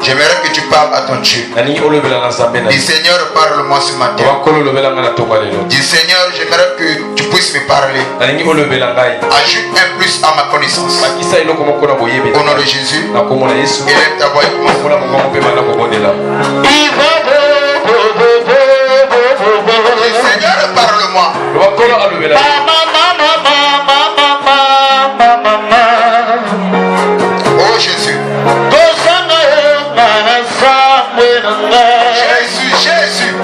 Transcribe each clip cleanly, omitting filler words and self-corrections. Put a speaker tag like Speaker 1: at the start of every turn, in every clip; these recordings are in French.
Speaker 1: J'aimerais que tu parles à ton Dieu. Dis Seigneur, parle-moi ce matin. Dis Seigneur, j'aimerais que tu puisses me parler. Ajoute un plus à ma connaissance. Au nom de Jésus, élève ta voix et commence. Seigneur, parle-moi. Oh Jésus. Jésus, Jésus.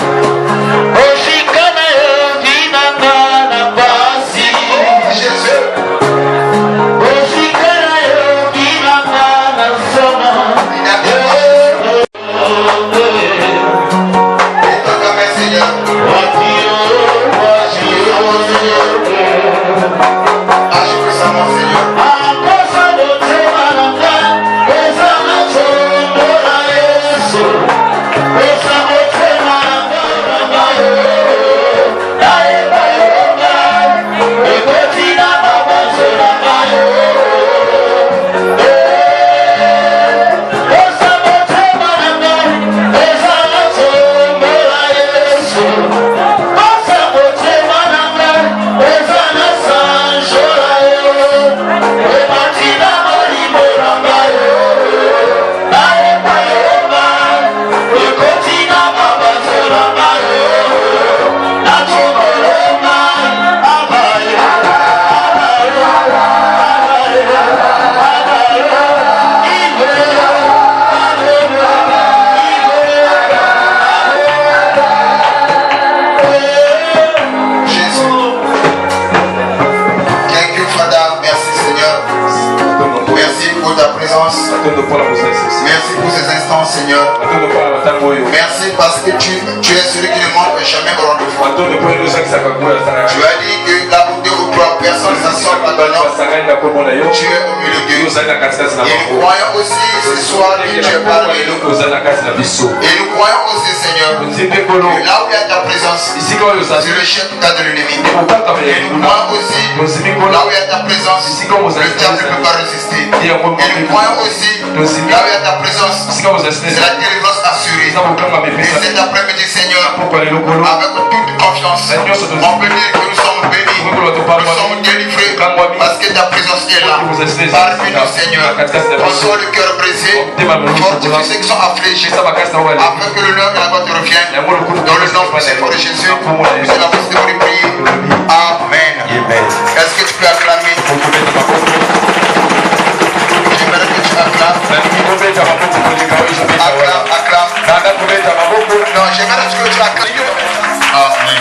Speaker 1: Merci pour ces instants, Seigneur. Merci parce que tu es celui qui ne manque jamais au rendez-vous. Tu as dit que là où deux ou trois personnes s'assemblent à ton nom, tu es au milieu d'eux. Et nous croyons aussi ce soir que tu es parmi nous. Et nous croyons aussi, Seigneur, que là où il y a ta présence, tu rejettes tout tas de l'ennemi. Et nous croyons aussi là où il y a ta présence, le diable ne peut pas résister. Et nous croyons aussi là où il y a ta présence, c'est la délivrance assurée. Et cet après-midi, Seigneur, avec toute confiance, on peut dire que nous sommes bénis, nous sommes délivrés, parce que ta présence est là. Parmi nous, Seigneur, conçois le cœur brisé, fortifie ceux qui sont affligés, afin que l'honneur et la gloire te reviennent. Dans le nom puissant de Jésus, nous allons vous prier. Amen. Est-ce que tu peux acclamer? J'aimerais que tu acclames. Acclame. Non, j'aimerais que tu acclames. Amen.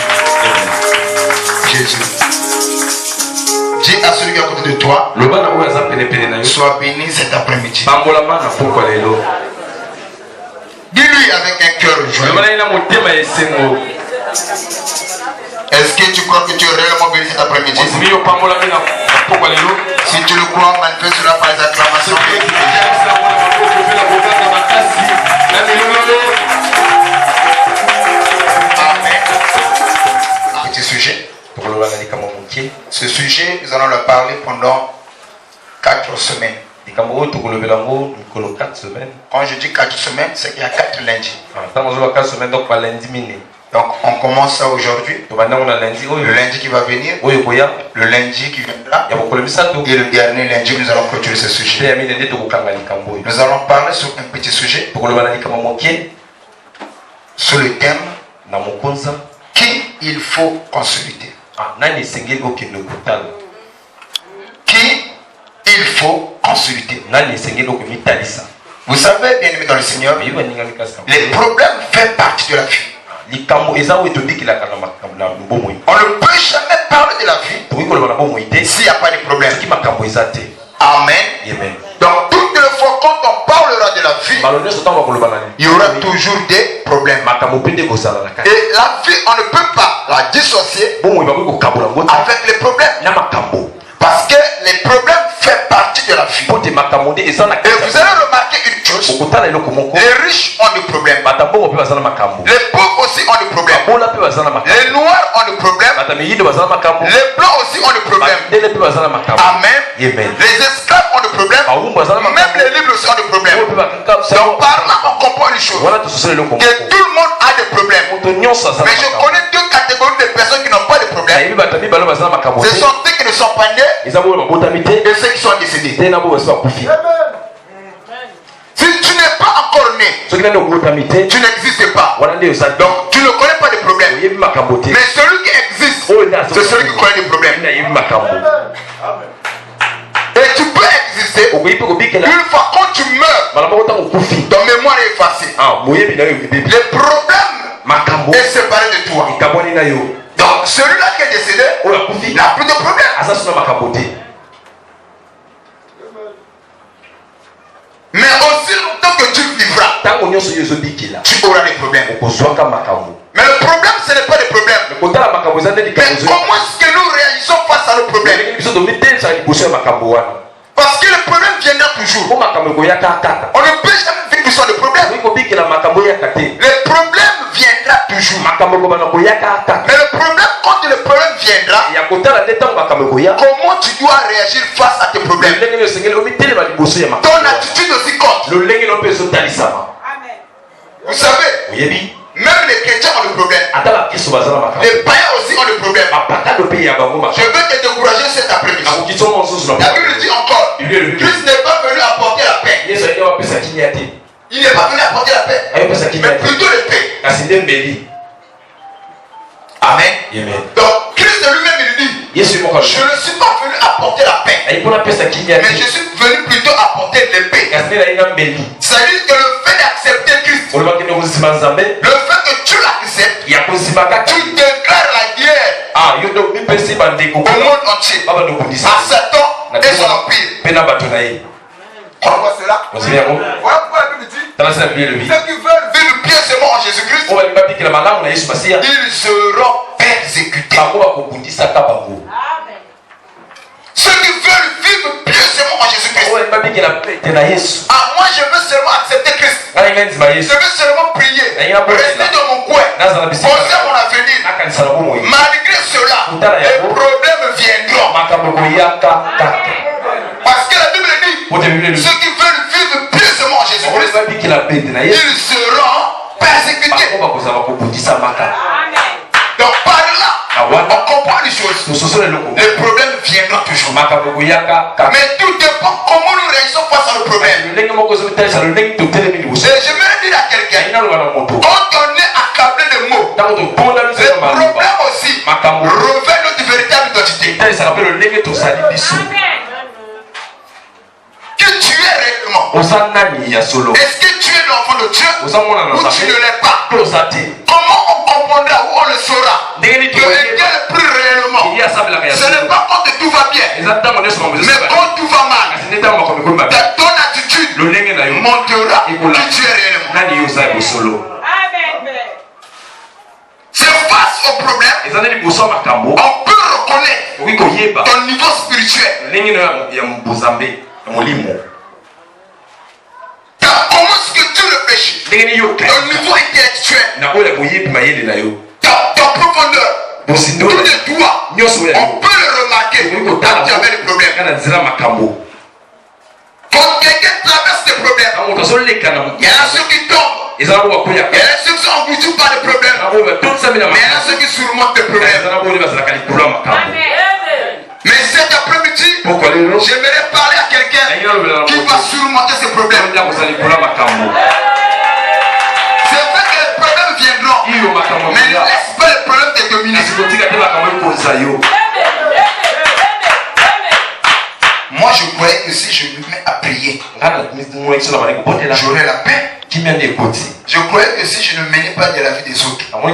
Speaker 1: Jésus. Dis à celui qui est à côté de toi, sois béni cet après-midi. Dis-lui avec un cœur joyeux. Est-ce que tu crois que tu es réellement béni cet après-midi? Si tu le crois, manifeste-le par les acclamations. Amen. Petit sujet. Ce sujet, nous allons le parler pendant 4 semaines. Quand je dis 4 semaines, c'est qu'il y a 4 lundis. Donc on commence ça aujourd'hui. Le lundi qui va venir, le lundi qui viendra, et le dernier lundi nous allons clôturer ce sujet. Nous allons parler sur un petit sujet, sur le thème qui il faut consulter. Qui il faut consulter. Vous savez, bien aimé dans le Seigneur, les problèmes font partie de la vie. On ne peut jamais parler de la vie s'il n'y a pas de problème. Amen. Donc toutes les fois quand on parlera de la vie, il y aura toujours des problèmes. Et la vie, on ne peut pas la dissocier avec les problèmes. Parce que les problèmes font partie de la vie. Et vous allez remarquer une chose. Les riches ont des problèmes. Les pauvres aussi ont des problèmes. Les noirs ont des problèmes. Les blancs aussi ont des problèmes. Amen. Les esclaves ont des problèmes. problèmes. Même les livres aussi ont des problèmes. Donc par là, on comprend une chose. Que tout le monde a des problèmes. Mais je connais deux catégories de personnes qui n'ont pas de problèmes. Ce sont ceux qui ne sont pas nés et ceux qui sont décédés. Si tu n'es pas encore né, tu n'existes pas. Donc tu ne connais pas de problèmes. Mais celui qui existe, c'est celui qui connaît des problèmes. Et tu peux exister. Une fois quand tu meurs, ton mémoire est effacée. Les problèmes est séparé de toi. Donc celui-là qui est décédé n'a plus de problème. Mais aussi longtemps que tu vivras, tu auras des problèmes. Mais le problème, ce n'est pas des problèmes. Mais comment est-ce que nous réagissons face à nos problèmes? Parce que le problème viendra toujours. On ne peut jamais vivre sans le problème. Le problème viendra toujours. Mais le problème, quand le problème viendra, comment tu dois réagir face à tes problèmes? Ton attitude aussi compte. Vous savez, même les chrétiens ont le problème. Les païens aussi ont le problème. Je veux te décourager cet après-midi. La Bible dit encore, Christ n'est pas venu apporter la paix. Il n'est pas venu apporter la paix, mais plutôt le paix. Amen. Donc Christ lui-même il dit, je ne suis pas venu apporter la paix, mais je suis venu plutôt apporter l'épée. C'est-à-dire que le fait d'accepter Christ, le fait que tu l'acceptes, tu déclares la guerre au monde entier, à Satan et son empire. On voit cela. Voilà pourquoi la Bible dit, ceux qui veulent vivre pieusement en Jésus-Christ, ils seront persécutés. Ceux qui veulent vivre pieusement en Jésus-Christ, moi je veux seulement accepter Christ, je veux seulement prier, rester dans mon coin, penser à mon avenir. Malgré cela, les problèmes viendront. Parce que la Bible dit, ceux qui veulent vivre pieusement en Jésus-Christ, ils seront persécutés. Donc par là, on comprend les choses. Les problèmes viendront toujours. Mais tout dépend comment nous réagissons face à nos problèmes. Et j'aimerais dire à quelqu'un, quand on est accablé de mots, les problèmes aussi révèlent notre véritable identité. Qui tu es réellement? Est-ce que tu es l'enfant de Dieu ou tu ne l'es pas? Comment on comprendra ou on le saura que Dieu est plus réellement? Ce n'est pas quand tout va bien, mais quand tout va mal, ton attitude montrera qui tu es réellement. C'est face au problème, on peut reconnaître ton niveau spirituel. Comment est-ce que tu réfléchis? Ton niveau intellectuel, ta profondeur, tous les doigts, on peut le remarquer quand tu avais le problème. Quand quelqu'un traverse des problèmes, il y en a ceux qui tombent, il y en a ceux qui sont engloutis par des problèmes, mais il y en a ceux qui surmontent des problèmes. Mais cet après-midi, j'aimerais parler à quelqu'un qui va surmonter ces problèmes. C'est vrai que les problèmes viendront, mais ne laisse pas les problèmes te dominer. Moi je croyais que si je me mets à prier, j'aurais la paix. Je croyais que si je ne menais pas de la vie des autres, non,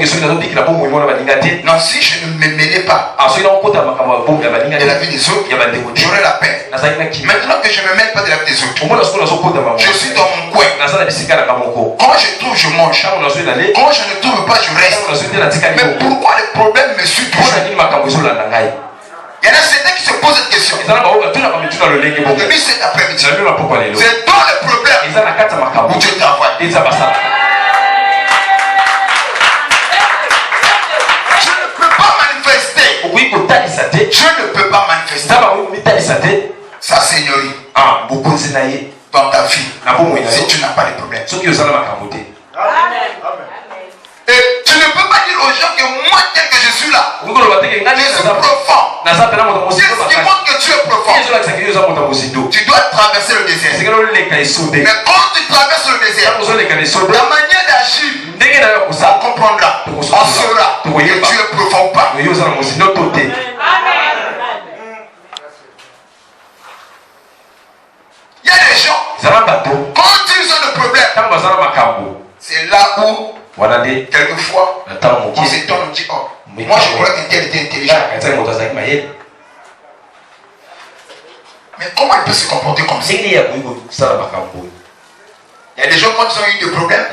Speaker 1: si je ne me menais pas de la vie des autres, j'aurais la paix. Maintenant que je ne me mêle pas de la vie des autres, je suis dans mon coin. Quand je trouve, je mange. Quand je ne trouve pas, je reste. Mais pourquoi les problèmes me suivent toujours? Il y en a certains qui se posent cette question. Depuis cet après-midi, c'est dans les problèmes où Dieu travaille. Je ne peux pas manifester. Je ne peux pas manifester. Ça c'est seigneurie
Speaker 2: Amen.
Speaker 1: dans ta vie si tu n'as pas de problème. Et tu ne peux pas dire aux gens que moi, tel que je suis là, je suis profond. C'est ce qui montre que tu es profond. Tu dois traverser le désert. Mais quand tu traverses le désert, la manière d'agir, on comprendra, on saura que tu es profond ou pas. Il y a des gens, quand ils ont des problèmes, c'est là où quelquefois on s'étonne, on dit, oh, moi je crois que tel était intelligent. Mais comment il peut se comporter comme ça? Il y a des gens, quand ils ont eu des problèmes,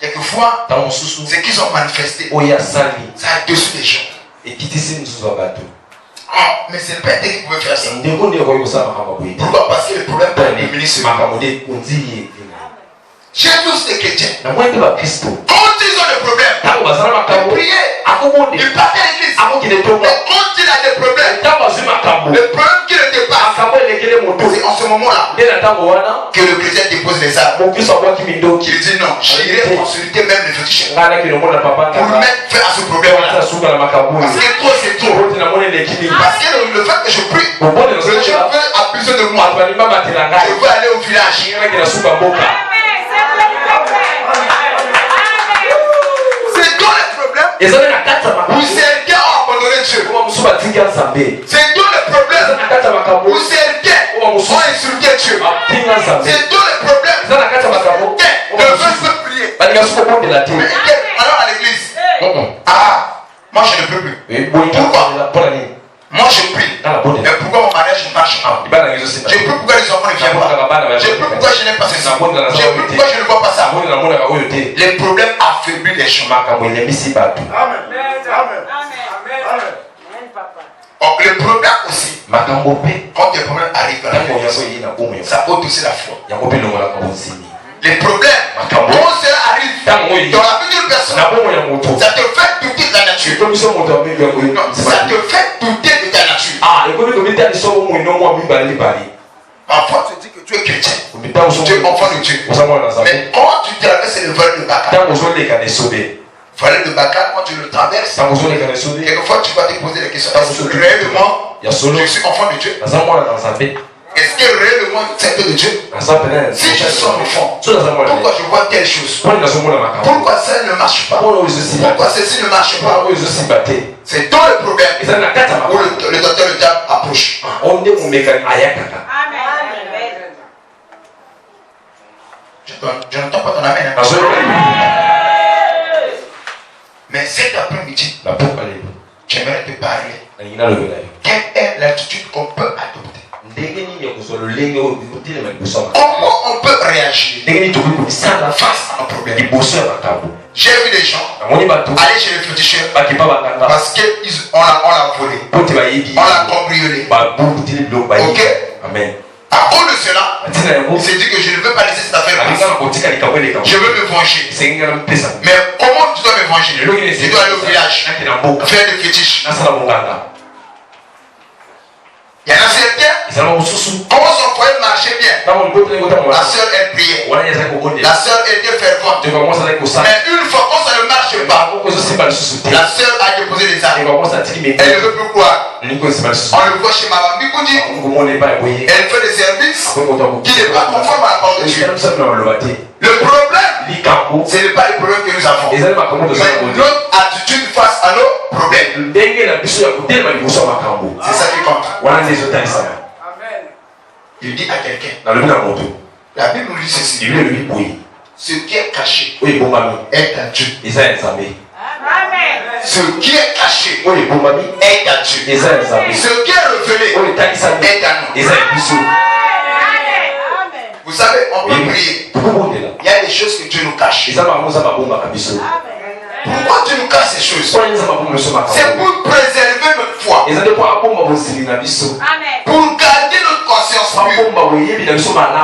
Speaker 1: quelquefois, ce qu'ils ont manifesté, ça a dessus des gens. Oh, mais c'est pas Dieu qui pouvait faire ça. Pourquoi? Parce que le problème pour le ministre, chez tous les chrétiens, quand ils ont des problèmes, ils priaient, ils partaient à l'église. Mais quand il a des problèmes, le problème qui le dépasse, c'est en ce moment-là que le chrétien dépose les armes. Il dit non, j'irai consulter même les féticheurs pour mettre fin à ce problème-là. Parce que trop c'est trop. Parce que le fait que je prie, le Dieu veut abuser de moi. Je veux aller au village. C'est dans les problèmes où certains ont abandonné Dieu. C'est dans les problèmes où certains ont insulté Dieu. C'est dans les problèmes où certains ne veulent plus prier. Mais alors à l'église, moi je ne peux plus. Pourquoi? Moi je prie. Mais pourquoi mon mariage ne marche pas? Je prie pourquoi les enfants ne viennent pas. Je prie pourquoi je n'ai pas ce sang. Je prie pourquoi je ne vois pas ça. Les problèmes affaiblissent les chemins. Amen. Oh, le problème aussi, quand les problèmes arrivent dans la vie, ça ôte aussi la foi. Les problèmes, quand cela arrive dans la vie d'une personne, ça te fait douter de la nature. Non, ça te fait douter de ta nature. Parfois tu dis que tu es chrétien, tu es enfant de Dieu. Mais quand tu traverses le vallée de Baca, Vallée de Baca, quand tu le traverses, quelquefois tu vas te poser la question, est-ce que réellement je suis enfant de Dieu? Est-ce que réellement c'est de Dieu? Si je sors au fond, pourquoi je vois telle chose? Pourquoi ça ne marche pas? Pourquoi ceci ne marche pas? C'est dans le problème où le docteur, le diable approche. Je n'entends pas ton amen. Mais cet après-midi, j'aimerais te parler. Quelle est l'attitude qu'on peut adopter? Comment on peut réagir face à un problème? J'ai vu des gens aller chez les féticheurs parce qu'on l'a volé, on l'a cambriolé. Ok? Amen. À cause de cela, il s'est dit que je ne veux pas laisser cette affaire passer. Je veux me venger. Mais comment tu dois me venger? Tu dois aller au village, faire des fétiches. Il y en a certains, comment son foyer marchait bien, la soeur elle priait, la soeur était fervente. Mais une fois quand ça ne marche pas, la soeur a déposé les armes. Elle ne veut plus croire. On le voit chez Mme Bikoudi. Elle fait des services qui n'est pas conforme à la parole de Dieu. Le problème, ce n'est pas le problème que nous avons, mais notre attitude face à nos problèmes. C'est ça qui compte. Il dit à quelqu'un, la Bible nous dit ceci: ce qui est caché est à Dieu. Ce qui est caché est à Dieu. Ce qui est révélé est à nous. Vous savez, on peut prier. Il y a des choses que Dieu nous cache. Pourquoi Dieu nous cache ces choses? C'est pour préserver notre foi, pour garder notre conscience pure.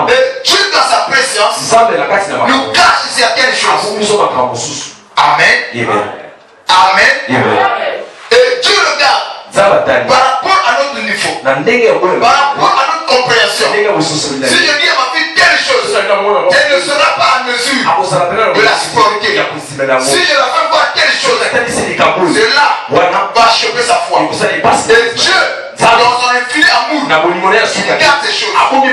Speaker 1: Et Dieu dans sa présence nous cache certaines choses. Amen. Amen. Et Dieu regarde par rapport à notre niveau. par rapport à notre compréhension. Si je dis à ma fille telle chose, elle ne sera pas à mesure de la supporter. Si je la fais voir telle chose, cela va choquer sa foi. Et Dieu, dans son infini amour, il garde ces choses pour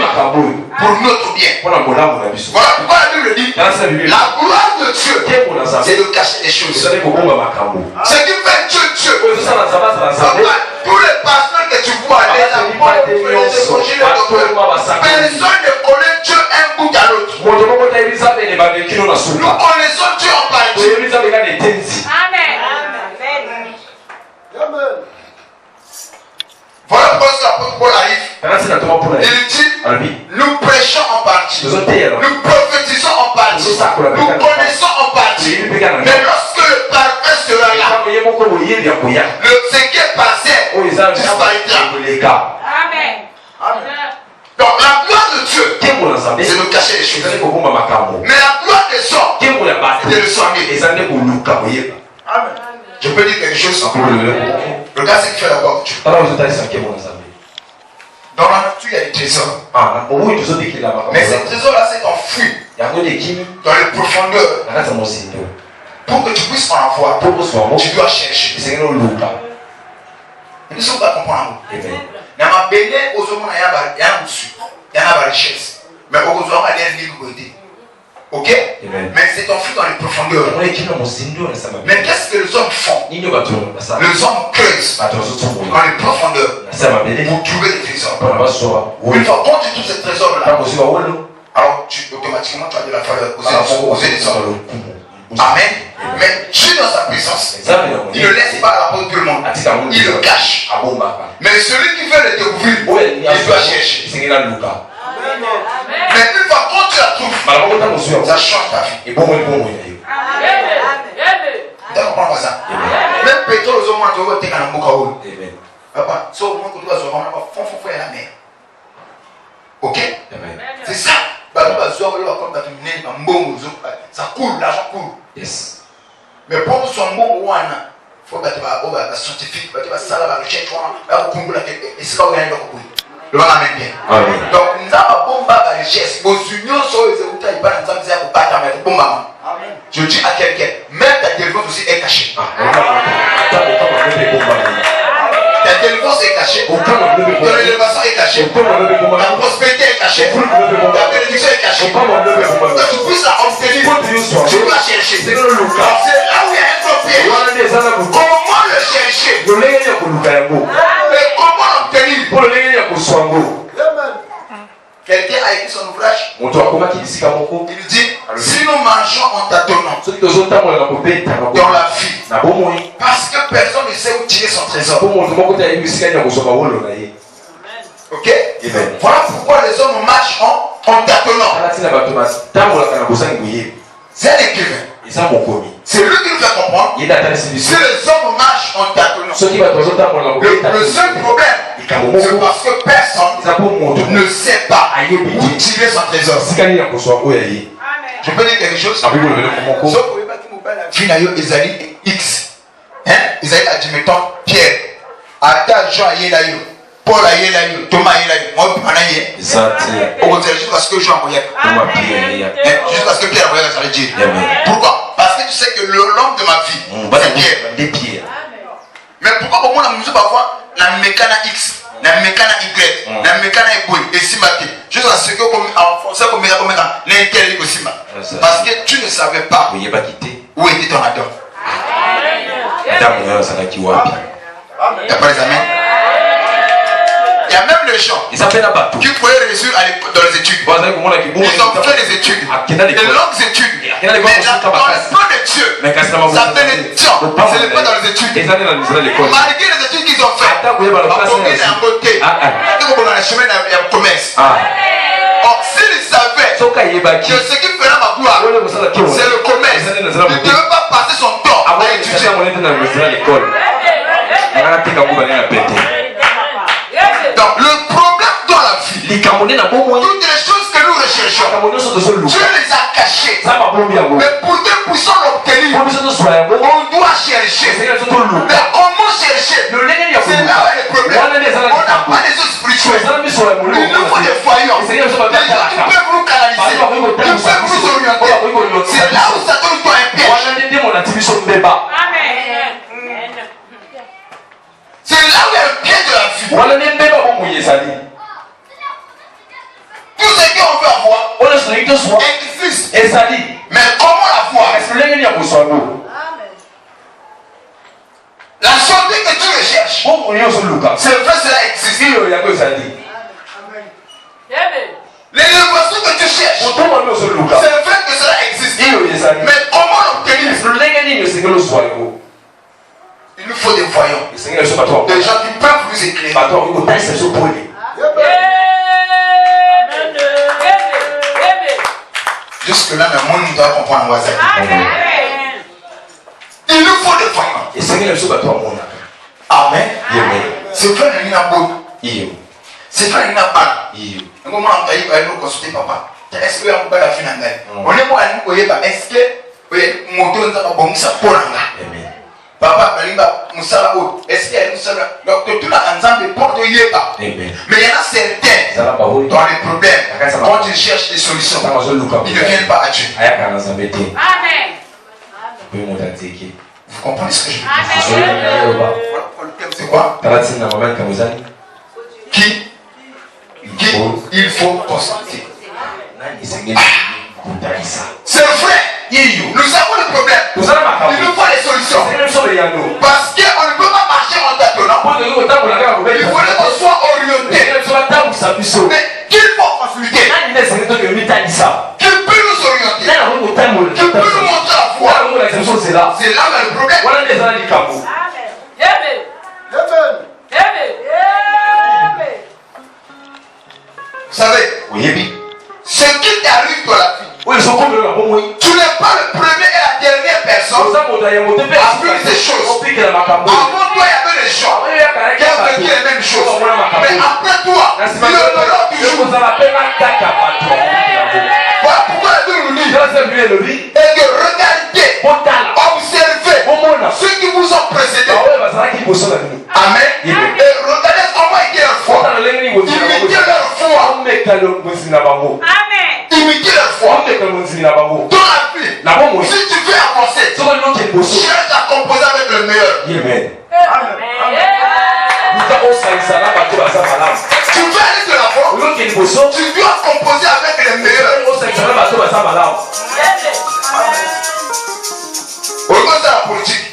Speaker 1: notre bien. Voilà pourquoi la Bible dit, la gloire de Dieu, c'est de cacher les choses. Ce qui fait Dieu, Dieu. Tous les pasteurs que tu vois, les apôtres, les évangiles, personne ne connaît Dieu un bout à l'autre. Nous connaissons Dieu en partie. Amen. Voilà pourquoi l'apôtre Paul arrive. Il dit, nous prêchons en partie, nous prophétisons en partie, nous connaissons en partie. Mais lorsque le parfait sera là, ce qui est passé disparaîtra. Amen. Donc la gloire de Dieu, c'est de cacher les choses. Mais la gloire des hommes, c'est de le soigner. Amen. Je peux dire quelque chose. Le gars, c'est qui fait la gloire de Dieu. Dans la nature, il y a des trésors. Mais ces trésors-là, c'est enfoui dans les profondeurs. Pour que tu puisses en avoir, tu dois chercher. Nous ne sommes pas comprendre. Il y a une richesse. Mais au besoin, il y a une liberté. Ok? Mais c'est enfoui dans les profondeurs. Mais qu'est-ce que les hommes font? Les hommes creusent dans les profondeurs pour trouver des trésors. Une fois quand tu trouves ces trésors-là, alors automatiquement tu as de la faveur aux les hommes. Amen. Mais Dieu dans sa puissance, il ne laisse pas la porte tout le monde. Il le cache. Mais celui qui veut le découvrir, il doit chercher. Mais une fois quand tu la trouves, ça change ta vie. Tu comprends ça? Même pétrole aux hommes, tu vas te faire un boucaou. Papa, ça au moins que tu vas se rendre à fond à la mer. Ok? C'est ça. Ça coule, l'argent coule. Mais pour que soit bon, il faut que tu vas scientifique, tu vas ça la recherche, et c'est pas où il y a un le monde amène bien. Donc, nous avons la richesse. Vos unions sont les outils, ils parlent de ça, vous battez à mettre bon maman. Je dis à quelqu'un, même ta téléphone aussi est cachée. Ta téléphone est cachée. Ton élévation est cachée. Ta prospérité est cachée. Ta bénédiction est cachée. Que tu puisses la obtenir, tu dois chercher. C'est là où il y a un copier. Comment le chercher? Mais comment l'obtenir? Quelqu'un a écrit son ouvrage. Il dit, si nous mangeons en tâtonnant dans la vie, parce que personne ne sait où tirer son trésor. Ok? Voilà pourquoi les hommes marchent en tâtonnant. C'est un écrivain. C'est lui qui nous fait comprendre. Si les hommes marchent en tâtonnant, le seul problème, c'est parce que personne ne sait pas où tirer son trésor. Je peux dire quelque chose? Isaïe X. Isaïe a dit, mettons, Pierre. Ata Jean Ayelayo. Paul Ayelayo. Thomas Ayelayo. Moi, je suis jusqu'à ce que Jean envoyait. Jusqu'à ce que Pierre envoyait, ça veut dire. Pourquoi? Parce que tu sais que le long de ma vie, c'est Pierre. Mais pourquoi pour moi, la musique parfois, la mécana X, la mécana Y, la mécana Y, et si maté, jusqu'à ce que, en français, comme l'intérêt aussi, parce que tu ne savais pas où était ton Adam. Il n'y a pas les amens. Il y a même les gens qui pouvaient réussir dans les études. Ils ont fait des études, des longues études. Mais dans le plan de Dieu, ça fait le temps. Ce n'est pas dans les études. Malgré les études qu'ils ont faites, on est à côté. On a le chemin de commerce. Or, s'ils savaient que ce qui fera ma gloire, c'est le commerce, il ne devait pas passer son temps à étudier. Donc, le problème dans la vie, toutes les choses que nous recherchons, cherchons. Dieu les a cachés. Mais pour que nous puissions l'obtenir, on doit chercher. Mais comment chercher? C'est là où il y a le problème. On n'a pas des eaux spirituelles. Il nous faut des voyants. Des gens qui peuvent nous canaliser, qui peuvent nous orienter. C'est là où Satan nous doit un piège.
Speaker 2: Amen.
Speaker 1: C'est là où il y a le piège de la vie. Tout ce qu'on veut avoir existe. Mais comment l'avoir? La santé que tu recherches, c'est vrai, cela existe. L'élévation que tu cherches, c'est vrai que cela existe. Mais comment l'obtenir? Il nous faut des voyants, des gens qui peuvent nous éclairer. Jusque là, le monde doit comprendre voisin. Il nous faut des voyants. Amen. C'est vrai qu'il y a beau. C'est vrai qu'il y a pas. Comment on va consulter papa? Est-ce que on peut la finir? On est moi à nous, est-ce que mon tour n'a pas bon ça pour l'anga? Papa, est-ce qu'il y a une seule. Donc, tout l'ensemble porte de Yéba. Mais il y en a certains dans les problèmes, quand ils cherchent des solutions, ils ne viennent pas à Dieu.
Speaker 2: Amen.
Speaker 1: Vous comprenez ce que je veux dire? C'est quoi? Qui il faut consulter. C'est vrai. Nous avons le problème. Il nous faut les solutions. Parce qu'on ne peut pas marcher en tâtonnant. Il faudrait qu'on soit orienté. Mais qu'il faut consulter. Qui peut nous orienter. Qui peut nous montrer la voie. C'est là où il y a le problème. Vous savez, ce qui t'arrive dans la vie, tu n'es pas le premier et la dernière personne à vivre ces choses. Avant toi, il y avait des gens qui ont vécu les mêmes choses. Mais après toi, il y en aura toujours. Voilà pourquoi la Bible nous dit et de regarder, observer ceux qui vous ont précédés. Amen. Et regardez comment ils étaient leur foi. Imitez leur foi. Imitez leur foi. Dans la vie, si tu veux avancer, cherche à composer avec le meilleur. Tu veux aller de l'avant, tu dois composer avec les meilleurs. Regarde la politique.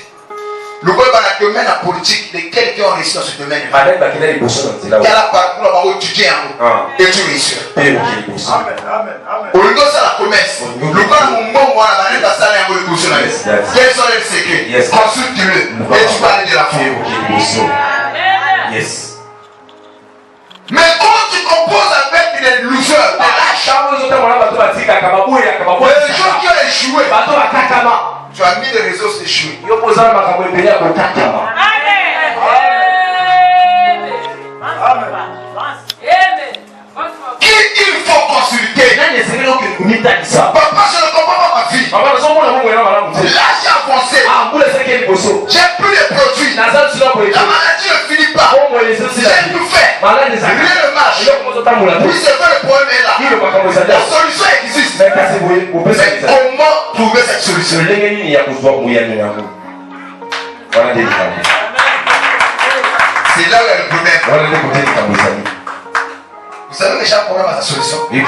Speaker 1: Le gars dans le domaine de la politique, lesquels qui ont réussi dans ce domaine. Il y a la parcours là-bas où tu tiens et tu réussis. Amen. Au lieu de ça, la commerce. Le gars dans mon bon mois, la manette à ça, il y a un peu de quels sont les secrets? Consulte-le et tu parles de la foi. Mais quand tu composes avec des losers, des lâches, les gens qui ont échoué, tu as mis les réseaux échoués. Qui il faut consulter? Papa, je ne comprends pas ma vie. Là, j'ai avancé. J'ai plus les produits. La maladie ne finit pas. J'ai tout fait. Rien ne marche. Oui, c'est vrai, le problème est là. La solution existe. Mais comment trouver cette solution? C'est là où il y a le problème. Vous savez que chaque problème a sa solution. Il n'y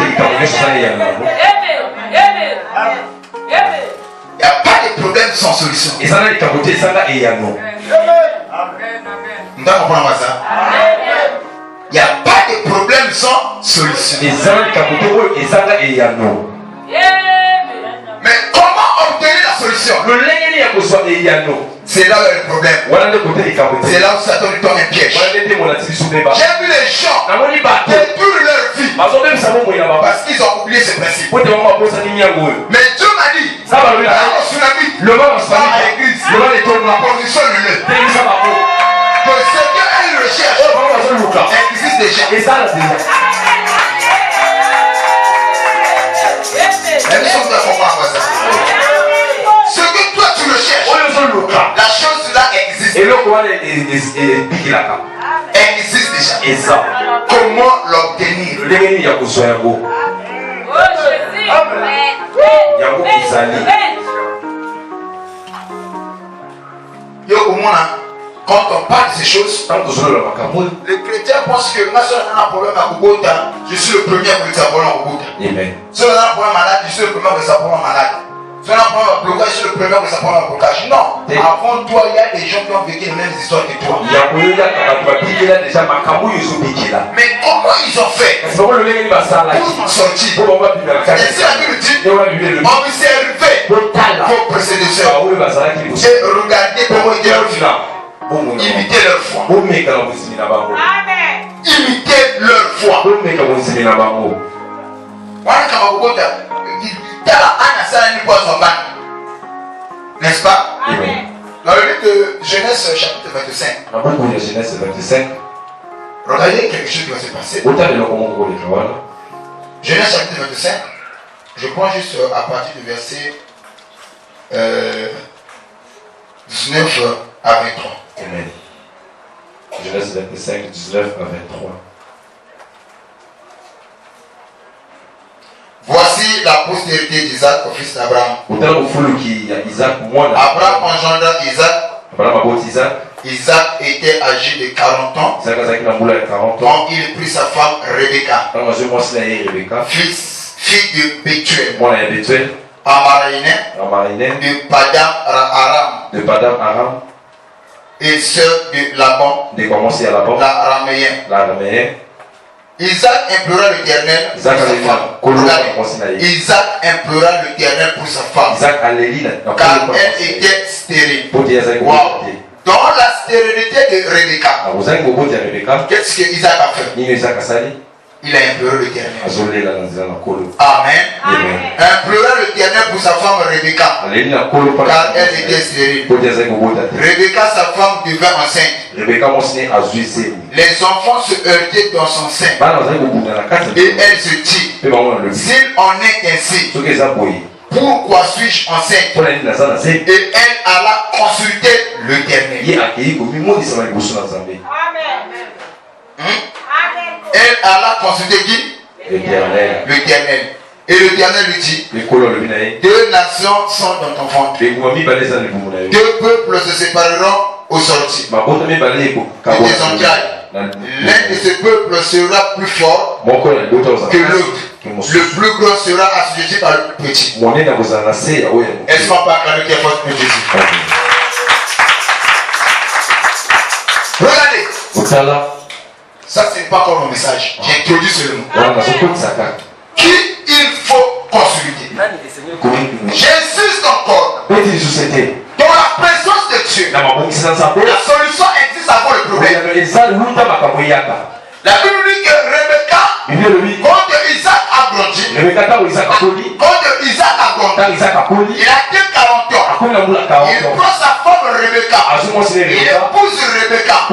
Speaker 1: a pas de problème sans solution. Nous devons comprendre ça. Il n'y a pas de problème sans solution. Mais comment obtenir la solution? C'est là où il y a le problème. C'est là où Satan lui donne un piège. J'ai vu les gens détruire leur vie parce qu'ils ont oublié ce principe. Mais Dieu m'a dit, dans le tsunami, dans l'église, positionne-le. Que ce qu'elle recherche existe déjà. existe déjà. Comment l'obtenir? Quand on parle de ces choses, les chrétiens pensent que moi, si on a un problème à Bogota, je suis le premier à vous dire problème à Bogota. Si on a un problème malade, je suis le premier à vous dire problème malade. Si on a un problème à blocage, je suis le premier à vous dire problème à blocage. Non, avant toi, il y a des gens qui ont vécu les mêmes histoires que toi. Mais comment ils ont fait pour s'en sortir? Et si la Bible dit, on s'est élevé vos prédécesseurs et regardez comment ils étaient. Imitez leur foi. Imitez leur foi. N'est-ce pas? Dans le livre de Genèse chapitre 25. Regardez quelque chose qui va se passer. Genèse chapitre 25. Je prends juste à partir du verset 19 à 23.
Speaker 2: Amen. Genèse 25, 19 à 23.
Speaker 1: Voici la postérité d'Isaac au fils d'Abraham. Abraham engendra Isaac. Isaac était âgé de 40 ans quand il prit sa femme Rebecca, fille de Bethuel, Amaraïnen, de Padam Aram, et sœur de Laban, l'araméen. Isaac implora l'Éternel pour sa femme. Isaac implora l'Éternel pour sa femme, car elle était stérile. Wow. Dans la stérilité de Rebecca, qu'est-ce que Isaac a fait? Il a imploré l'Éternel. Amen. Implora l'Éternel pour sa femme Rebecca, car elle était stérile. Rebecca, sa femme, devint enceinte. Les enfants se heurtaient dans son sein. Et elle se dit, s'il en est ainsi, pourquoi suis-je enceinte? Et elle alla consulter l'Éternel. Elle alla consulter qui? L'Éternel. Et l'Éternel lui dit, 2 nations sont dans ton ventre. 2 peuples se sépareront au sortir. Et des entrailles. L'un de ces peuples sera plus fort que l'autre. Le plus grand sera assujetti par le plus petit. Est-ce qu'on peut acclamer qui est fort que Jésus? Regardez. Ça, ce n'est pas encore mon message. J'ai introduit seulement. Qui il faut consulter. J'insiste encore. Dans la présence de Dieu, la solution existe avant le problème. La Bible dit que Rebecca, quand Isaac a grandi, il a que 40 ans. Il prend sa femme Rebecca, il épouse Rebecca. Et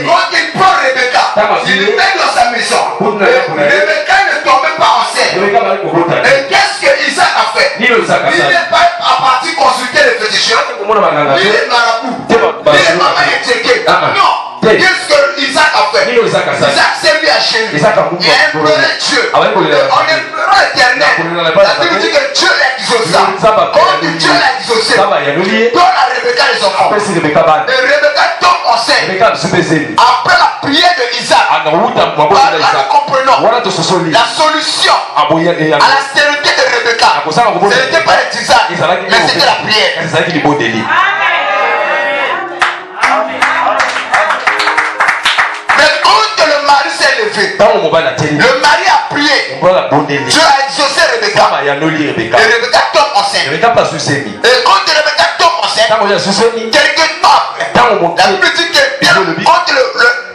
Speaker 1: quand il prend Rebecca, il le met dans sa maison. Rebecca ne tombait pas enceinte. Et qu'est-ce que Isaac a fait? Il n'est pas parti consulter les féticheurs, ni les marabouts, ni les mamans étiquées. Non. Qu'est-ce que Isaac a fait? Isaac s'est mis à gérer. Il a imploré Dieu. On implora l'Éternel. La Bible dit que Dieu l'a exaucé. Quand Dieu l'a exaucé, donne à Rebecca les enfants. Et Rebecca tombe enceinte. Après la prière de Isaac, nous comprenons la solution à la stérilité de Rebecca. Ce n'était pas les tisanes, mais c'était la prière. Le mari a prié. Dieu a exaucé Rebecca. Et Rebecca tombe enceinte. Et quand Rebecca tombe enceinte, quelques temps après, la Bible dit que quand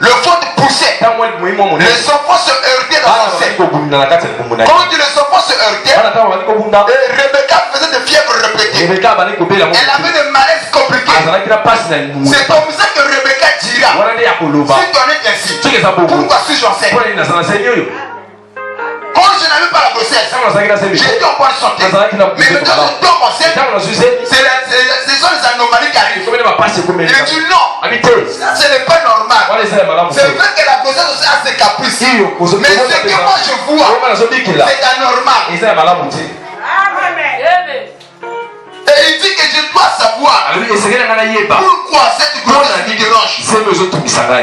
Speaker 1: le ventre poussait, les enfants se heurtaient dans son sein. Quand les enfants se heurtaient, Rebecca faisait des fièvres répétées. Elle avait des malaises compliqués. C'est comme ça que Rebecca dira, si tu en es ainsi, pourquoi suis-je enceinte? Quand je n'avais pas la grossesse, j'étais en bonne santé. Mais maintenant, je tombe enceinte. Ce sont les anomalies qui arrivent. Il dit non, ça ce n'est pas normal. C'est vrai que la grossesse aussi a ses caprices. Mais ce que moi je vois, c'est anormal. Et il dit que je dois savoir pourquoi cette grossesse me dérange.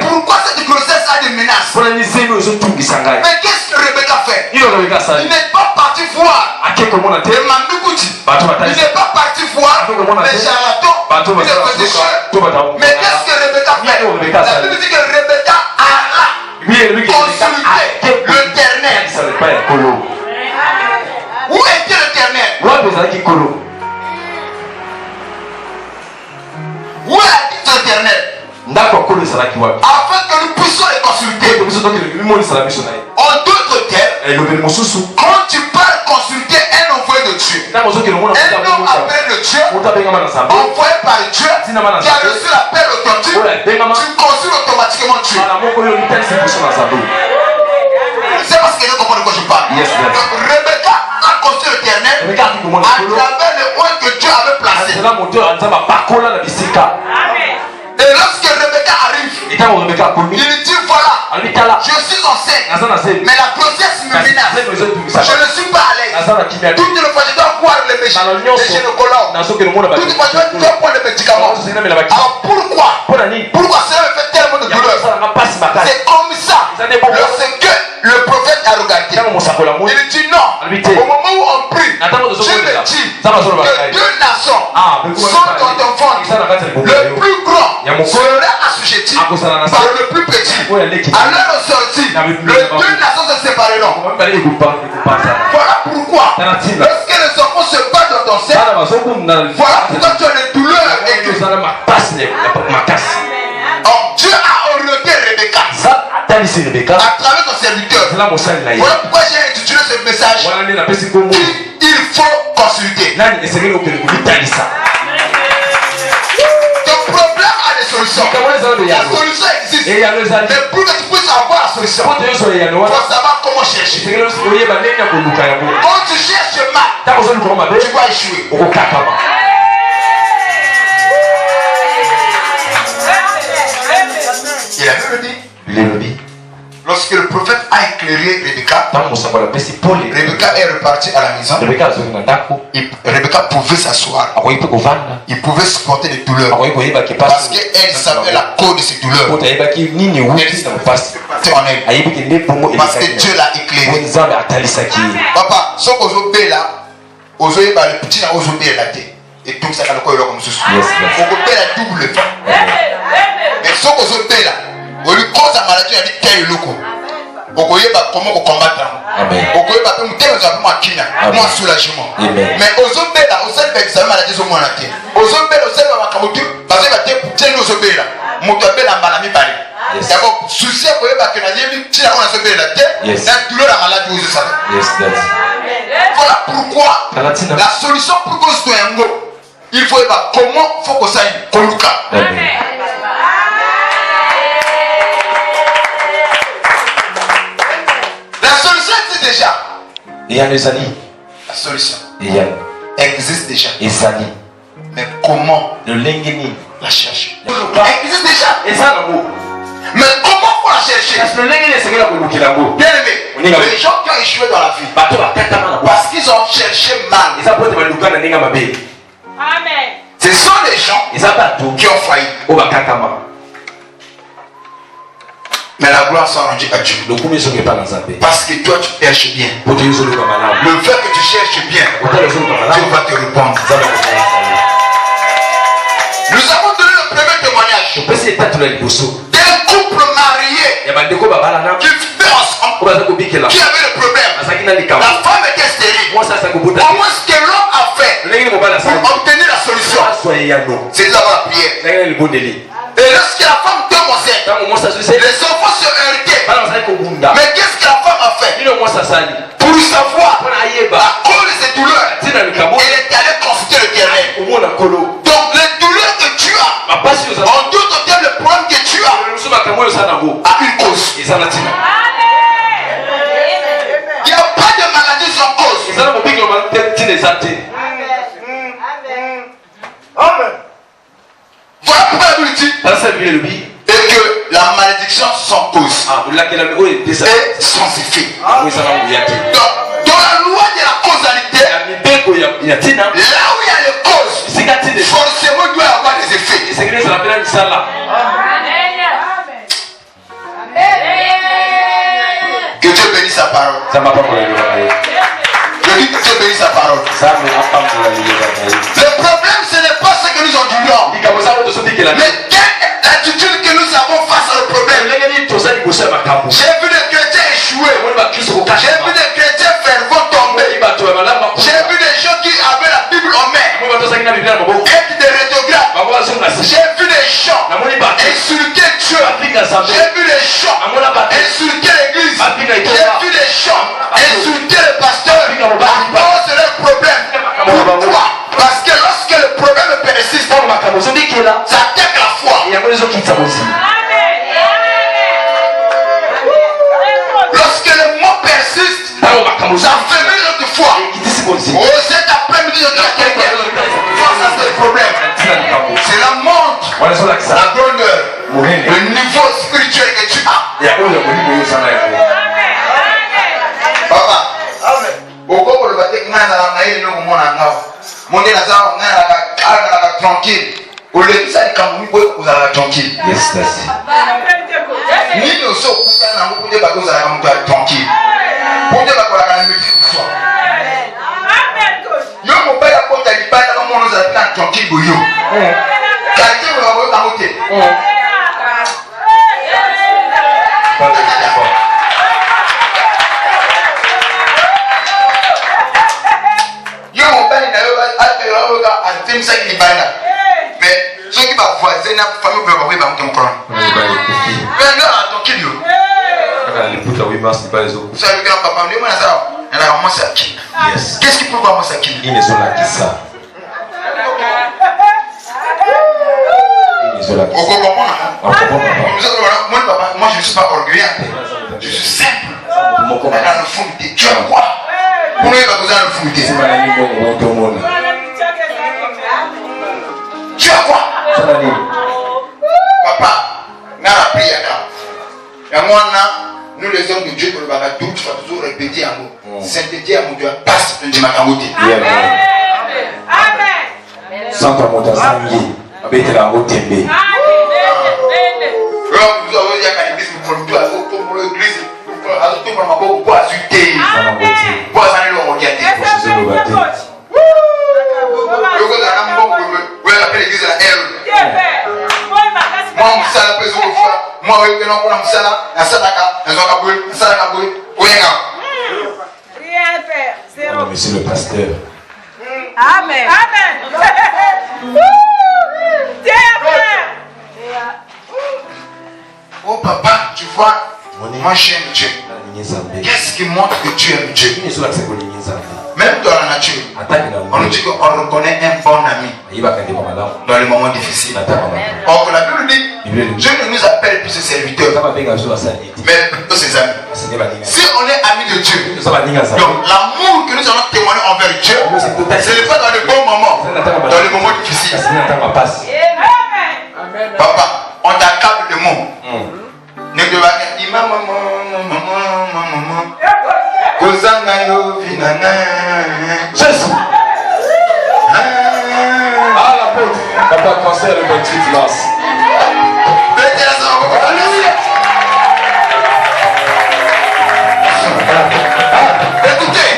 Speaker 1: Pourquoi cette grossesse a des menaces. Mais qu'est-ce que Rebecca fait? Il n'est pas parti voir les Mambikouti. Il n'est pas parti voir les charlatans, les féticheurs. Mais qu'est-ce que Rebecca fait? La Bible dit que Rebecca alla consulter l'Éternel. Où était l'Éternel? Où est l'Éternel? Afin que nous puissions les consulter. En d'autres termes, quand tu parles consulter un envoyé de Dieu, un homme appelé de Dieu, envoyé par Dieu, qui a reçu l'appel authentique, tu consultes automatiquement Dieu. C'est parce que je comprends de quoi je parle. Donc Rebecca a consulté l'Éternel à travers le point que Dieu avait placé. Et lorsque Rebecca arrive, il dit voilà, je suis enceinte, mais la grossesse me menace. Je ne suis pas à l'aise. Toutes les fois je dois voir les gynécologues. Toutes les fois je dois prendre les médicaments. Alors pourquoi cela me fait tellement de douleur? C'est comme ça. Lorsque le prophète a regardé, il dit non. Au moment où on prie, Dieu me dit que deux nations sont en enfant. Le plus grand sera assujetti par le plus petit. À leur sortie, les deux nations se sépareront. Voilà pourquoi, lorsque les enfants se battent dans ton sein, voilà pourquoi tu as des douleurs aiguës. Dieu a orienté Rebecca à travers son serviteur. Voilà pourquoi j'ai intitulé ce message il faut consulter. Ton problème a des solutions. La solution existe. Mais pour que tu puisses avoir la solution, il faut savoir comment chercher. Quand tu cherches mal, tu vas échouer. Il a même dit, lorsque le prophète a éclairé Rebecca, Rebecca est repartie à la maison. Rebecca pouvait s'asseoir. Il pouvait supporter les douleurs. Parce qu'elle savait la cause de ces douleurs. Elle savait en elle. Parce que Dieu l'a éclairé. Papa, ce que vous avez là, vous avez le petit dans vous avez la tête. Et tout ça, comme ça. Vous avez la double. Mais ce que vous avez là, vous avez cause la maladie, il a dit quel loco. Vous voyez comment vous combattre. Vous voyez pas comment moi soulagement. Mais aux autres là, aux autres examens maladie sont moins là. Aux autres là, aux autres parce que vous aux autres là, mon tombé la maladie parler. D'abord souci vous voyez pas que la vie qui a on a sauvé la tête, la douleur la maladie vous savez. Voilà pourquoi la solution pour que soit un go, il faut voir comment faut que ça aille Koluka. Déjà. La solution existe déjà. Mais comment la chercher? Elle existe déjà. Mais comment faut la chercher? Bien aimé, les gens qui ont échoué dans la vie, parce qu'ils ont cherché mal. Ce sont les gens qui ont failli. Mais la gloire soit rendue à Dieu. Parce que toi tu cherches bien. Le fait que tu cherches bien, Dieu va te répondre. Nous avons donné le premier témoignage d'un couple marié qui fait ensemble, qui avait le problème. La femme était stérile. Comment est-ce que l'homme a fait pour obtenir la solution? C'est d'avoir la prière. Et lorsque la femme tombe enceinte, les enfants se héritaient. Mais qu'est-ce que la femme a fait? Pour savoir à cause de ces douleurs, elle est allée consulter l'Éternel. Donc les douleurs que tu as, en d'autres termes, le problème que tu as, a une cause. Il n'y a pas de maladie sans et que la malédiction sans cause et sans effet. Donc, dans la loi de la causalité, là où il y a les causes, forcément il doit y avoir des effets. Que Dieu bénisse sa parole. Je dis que Dieu bénisse sa parole. Le problème, ce n'est pas ce que nous endurons, mais quelle est l'attitude que nous avons face au problème. J'ai vu des chrétiens échouer. J'ai vu des chrétiens fervents tomber. J'ai vu des gens qui avaient la Bible en main être des rétrogrades. J'ai vu des gens insulter Dieu. J'ai vu des gens insulter l'église. J'ai vu des gens insulter le pasteur à cause de leurs problèmes. Pourquoi? Parce que lorsque le problème persiste, ça attaque la foi. Lorsque le mot persiste, ça affaiblit notre foi. Oh, cet après-midi, je dois quelqu'un face à ce problème. C'est la montre, la grandeur, le niveau spirituel que tu as. Papa, pourquoi le bâtiment n'a pas été tranquille? Au lieu de ça, vous allez tranquille.
Speaker 2: Yes, that's it.
Speaker 1: Ni nous sommes tranquille. Pour dire que vous allez yo mon père a porté les balles dans mon nous a tranquille pour yo. Qualité vous avez camoté. Yo mon père il a fait ça qui balle. Mais ceux qui va voisin na famille vous va pas me comprendre. Mais non tranquille yo.
Speaker 2: Les poutres oui mars pas les autres.
Speaker 1: Ça veut dire papa me dit moi ça. Yes. Qu'est-ce qui peut voir moi ça qui?
Speaker 2: Il est sur la kissa.
Speaker 1: Moi je ne suis pas orgueilleux. Je suis simple. Dans le fond de tu as quoi? Pour nous, il va besoin de le fouiller. Tu as quoi? Papa, n'a la prière. Et moi, nous les hommes de Dieu, pour le bagage, tu vas toujours répéter un mot. Sainteté à mon Dieu, passe de Makamoté.
Speaker 2: Amen. Sans ta montagne, avec la haute tembe.
Speaker 1: Vous avez dit à l'église, vous pouvez tout ajouter pour l'église, vous pouvez ajouter pour ma boue, pour ajouter. Pour ajouter le regardé. Vous appelez l'église la R. Moi, je suis la personne de foi. Moi, je suis
Speaker 2: Monsieur le pasteur.
Speaker 3: Amen. Amen.
Speaker 1: Oh papa, tu vois, moi j'aime Dieu. Qu'est-ce qui montre que tu aimes Dieu? Même dans la nature, on nous dit qu'on reconnaît un bon ami dans les moments difficiles. Or, la Bible dit, Dieu ne nous appelle plus ses serviteurs, mais plutôt ses amis. Si on est amis de Dieu, donc l'amour que nous allons témoigner envers Dieu, ce n'est pas dans les bons moments, dans les moments difficiles. Papa, on t'accable de mots. Ne devons pas dire maman.
Speaker 2: Jésus. Ah, l'apôtre. Papa, concert le 28 mars.
Speaker 1: Écoutez.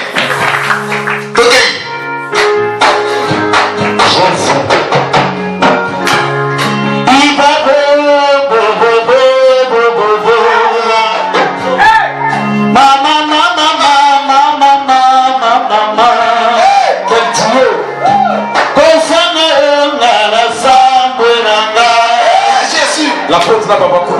Speaker 2: L'apôtre n'a pas beaucoup.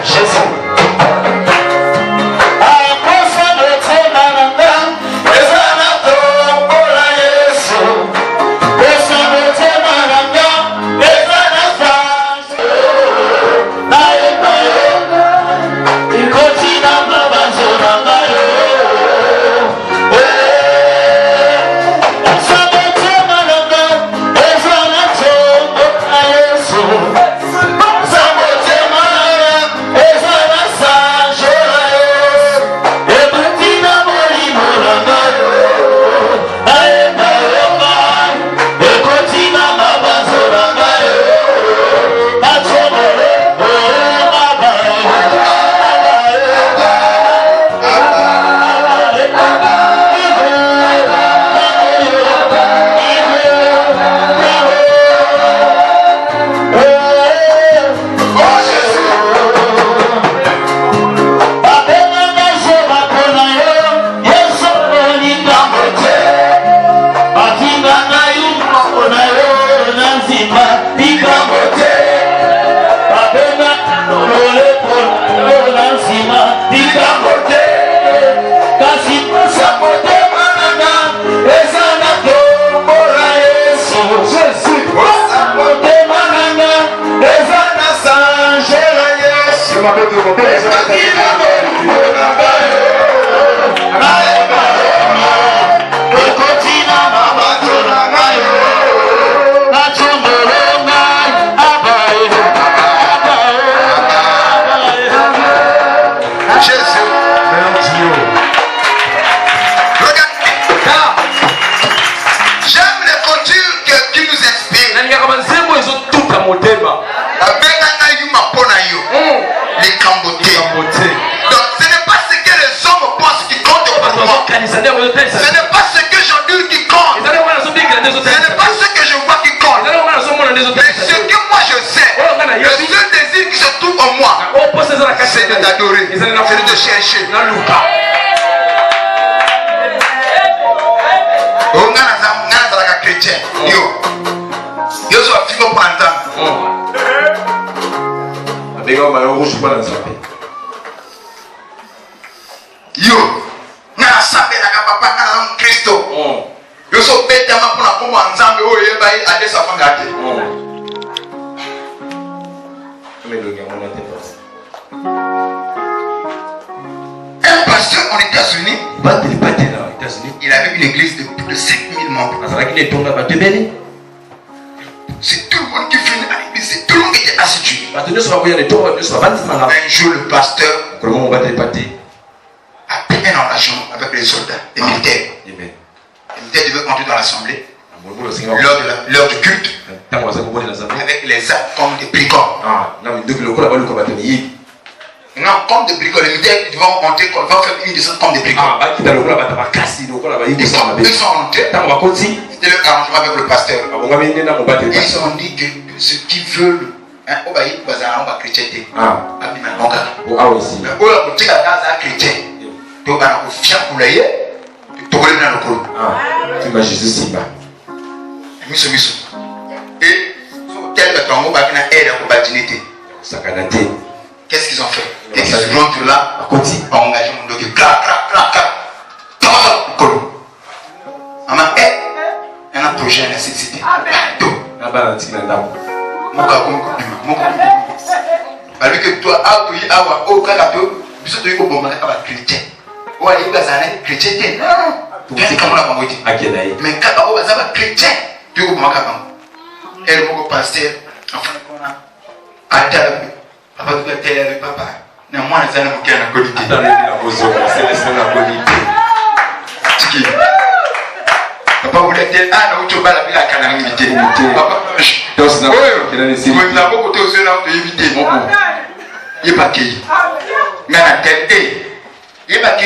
Speaker 4: Jésus.
Speaker 1: Ce n'est pas ce que j'endure qui compte. Ce n'est pas ce que je vois qui compte. Mais ce que moi je sais, le seul désir qui se trouve en moi, c'est de t'adorer, c'est de te chercher. Chrétien. Yo so figo pour entendre. Yo na sabe na papa na Kristo. Yo so bete ma pour na kombo nzambe o ye ba ade sa fanga te. Un pasteur aux États-Unis, il avait une église de plus de 5000 membres. C'est tout le monde qui venait à l'église, c'est tout le monde qui était assidu. Un jour, le pasteur a pris un engagement avec les soldats, les militaires. Les militaires devaient entrer dans l'assemblée lors du culte avec les armes comme des brigands. Non, comme des brigands. Les militaires vont entrer, vont faire une descente comme des brigands. Ils sont entrés. C'était le arrangement avec le pasteur. Ils ont dit que ceux qui veulent on va y chrétien. Et qu'est-ce qu'ils ont fait? Ils rentrent là, engagé mon dos qui clac. Il y a un projet à nécessité. Parce que toi, mais quand on va chrétien, tu es et le pasteur, enfin, papa, tu vas télé avec papa. Mais moi, les années qui ont qualité. Papa voulait dire, ah, non, tu vas la ville à canalité. Papa, si vous n'avez pas côté aux yeux, tu éviter. Il n'est pas qui. Mais la tête, il n'est pas qui.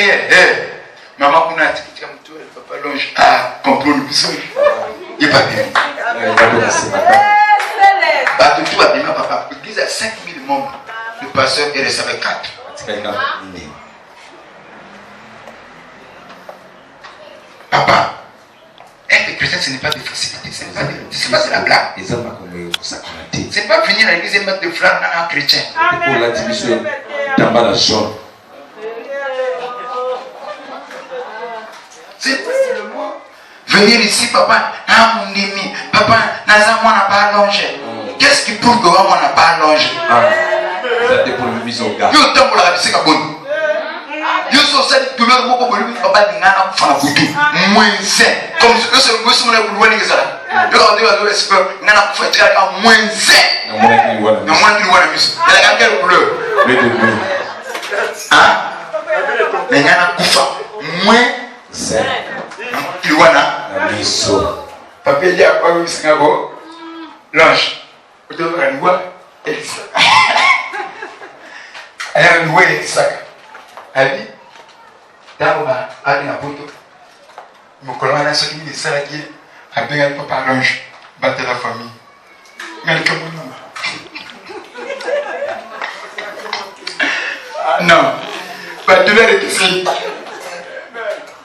Speaker 1: Maman, on a dit, papa, longe, ah, comprends le besoin. Il n'est pas bien. Tout va bien, papa. L'église a 5000 membres. Le pasteur est resté avec 4. Papa, être chrétien, ce n'est pas de facilité. Ce n'est pas de la blague. Ce n'est pas venir à l'église et mettre des flammes dans un chrétien. C'est venir ici, papa, papa, n'a pas allongé. Qu'est-ce qui prouve que moi n'a pas allongé? Yo temps pour la rabisser kabon. Yo so ça tout le monde ko papa ngana fana futu. Moins sain. Comme ce que ce monde ko wani ça. Yo on dit va espérer ngana ko faire à moins sain. Non moins ni wala mis. Elle a quelle couleur? Hein? Mais ngana kufa moins sain. Tu vois na miso. Papa dit à quoi mis ngabo? L'ange. Tu dois aller voir. Elle a loué ça. Elle dit, d'abord, elle a poto. Mon collègue a sorti des saladiers. Elle a bien papa l'ange. Battre la famille. Mais comme non. Pas de l'air de ici.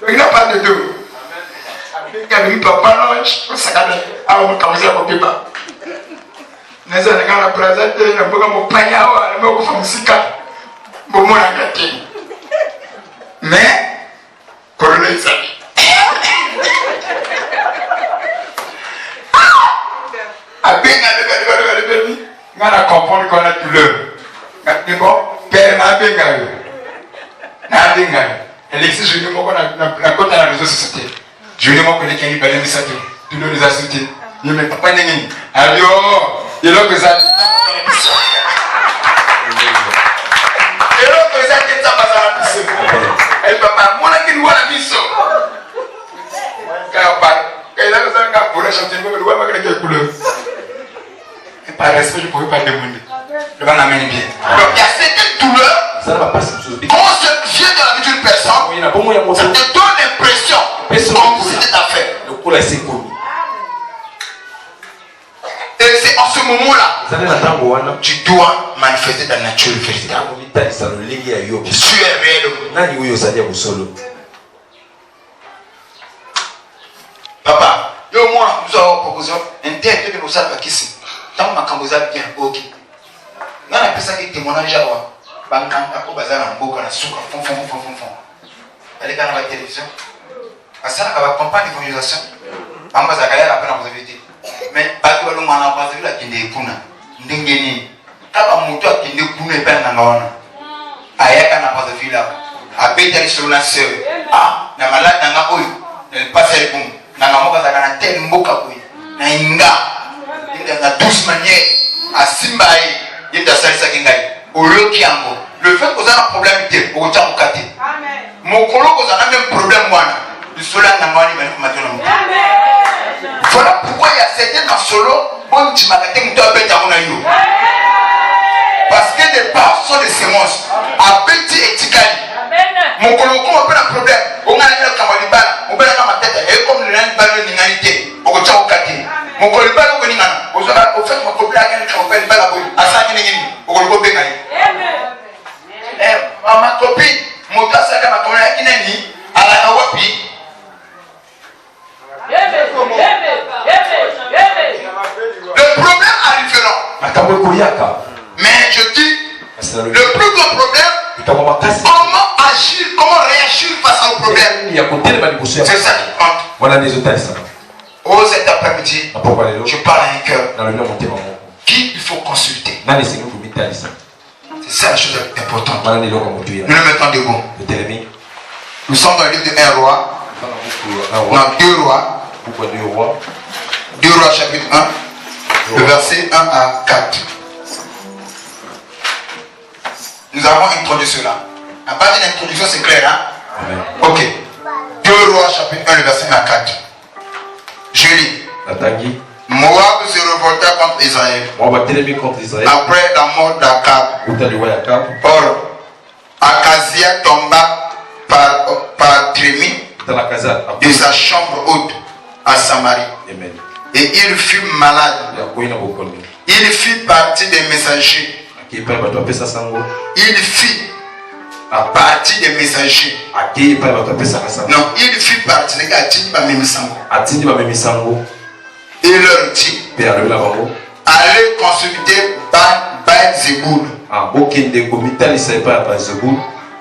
Speaker 1: Il n'a pas de deux. Elle a dit, papa l'ange. Ça a commencé à couper pas. Neza ngana présenter na boga mo panya wa na mo kufamsika bo mona ngati mais colonel Sani abenga ngana comprendre qu'on a douleur ngati bon
Speaker 4: père n'a pas gagné. N'a pas gagné. Alexis, je ne m'en connais pas dans la réseau société. Je ne m'en connais qu'un balai de ça tout le les associés. Il ne m'a pas gagné. Alors, il a que ça. Il a que ça qui est en bas. Elle papa, moi qui nous a la mission. Quand il a que ça, pour la chanter, je dois me créer couleur. Et par respect, je ne pouvais pas demander. Le vent l'amène bien. Donc il y a cette douleur. Quand on vient dans la vie d'une personne, ça te donne l'impression comme si c'était ta fête. Et c'est en ce moment-là tu dois manifester ta nature véritable. Tu es réel. Papa, moi, nous avons proposé un tel que nous savons ici. Tant que nous avons bien, ok. Nous avons fait un témoignage à moi. Bankanga ko bazala mboka na suka fon. Allez dans la télévision. Asana ka campagne d'évangélisation. Bamba zakaya la pena positivité. Mais batu balu mwana kwa zila kinde kuna. Ndengeni. Kaba mutu akinde kuna pena ngona. Ayaka na positivité. Abeta sur la sœur. Ah, na malade na oyo. Ne passe le bon. Na moka zakana tel mboka boy. Na inga. Na douce manière. Asimbaye. Yenda salisa kingai. Le fait que vous avez un problème, vous avez un problème. Mon collègue, vous avez un même problème. Voilà pourquoi il y a certains dans solo, parce que des parts sont des semences. Abeti et Tikali. Mon collègue, on a un problème. On a un camaribal, on a un tête, et comme le nain balon d'inanité, on a un kati. Mon collègue, on a fait mon problème avec un camaribal à 5 minutes. On a un problème. Ma copine, mon gars, c'est ma copine qui n'est ni à la Hawaii. Le problème arrivera. Mais je dis, le plus grand problème, comment agir, comment réagir face au problème. C'est ça qui compte. Oh, cet après-midi, je parle à un cœur qui il faut consulter. C'est ça la chose importante. Nous nous mettons debout. Nous sommes dans le livre de 1 roi. Non, 2 rois. 2 rois chapitre 1. Le verset 1 à 4. Nous avons introduit cela. À part de l'introduction, c'est clair, hein? Ok. 2 rois chapitre 1, le verset 1 à 4. Je lis. Moab se révolta contre Israël. Après la mort d'Akab. Or, Akazia tomba par trémie de sa chambre haute à Samarie. Et il fut malade. Il fit partie des messagers. Il fit partie des messagers. Non, il fit partie des messagers. Il leur dit, allez consulter Baal-Zéboul,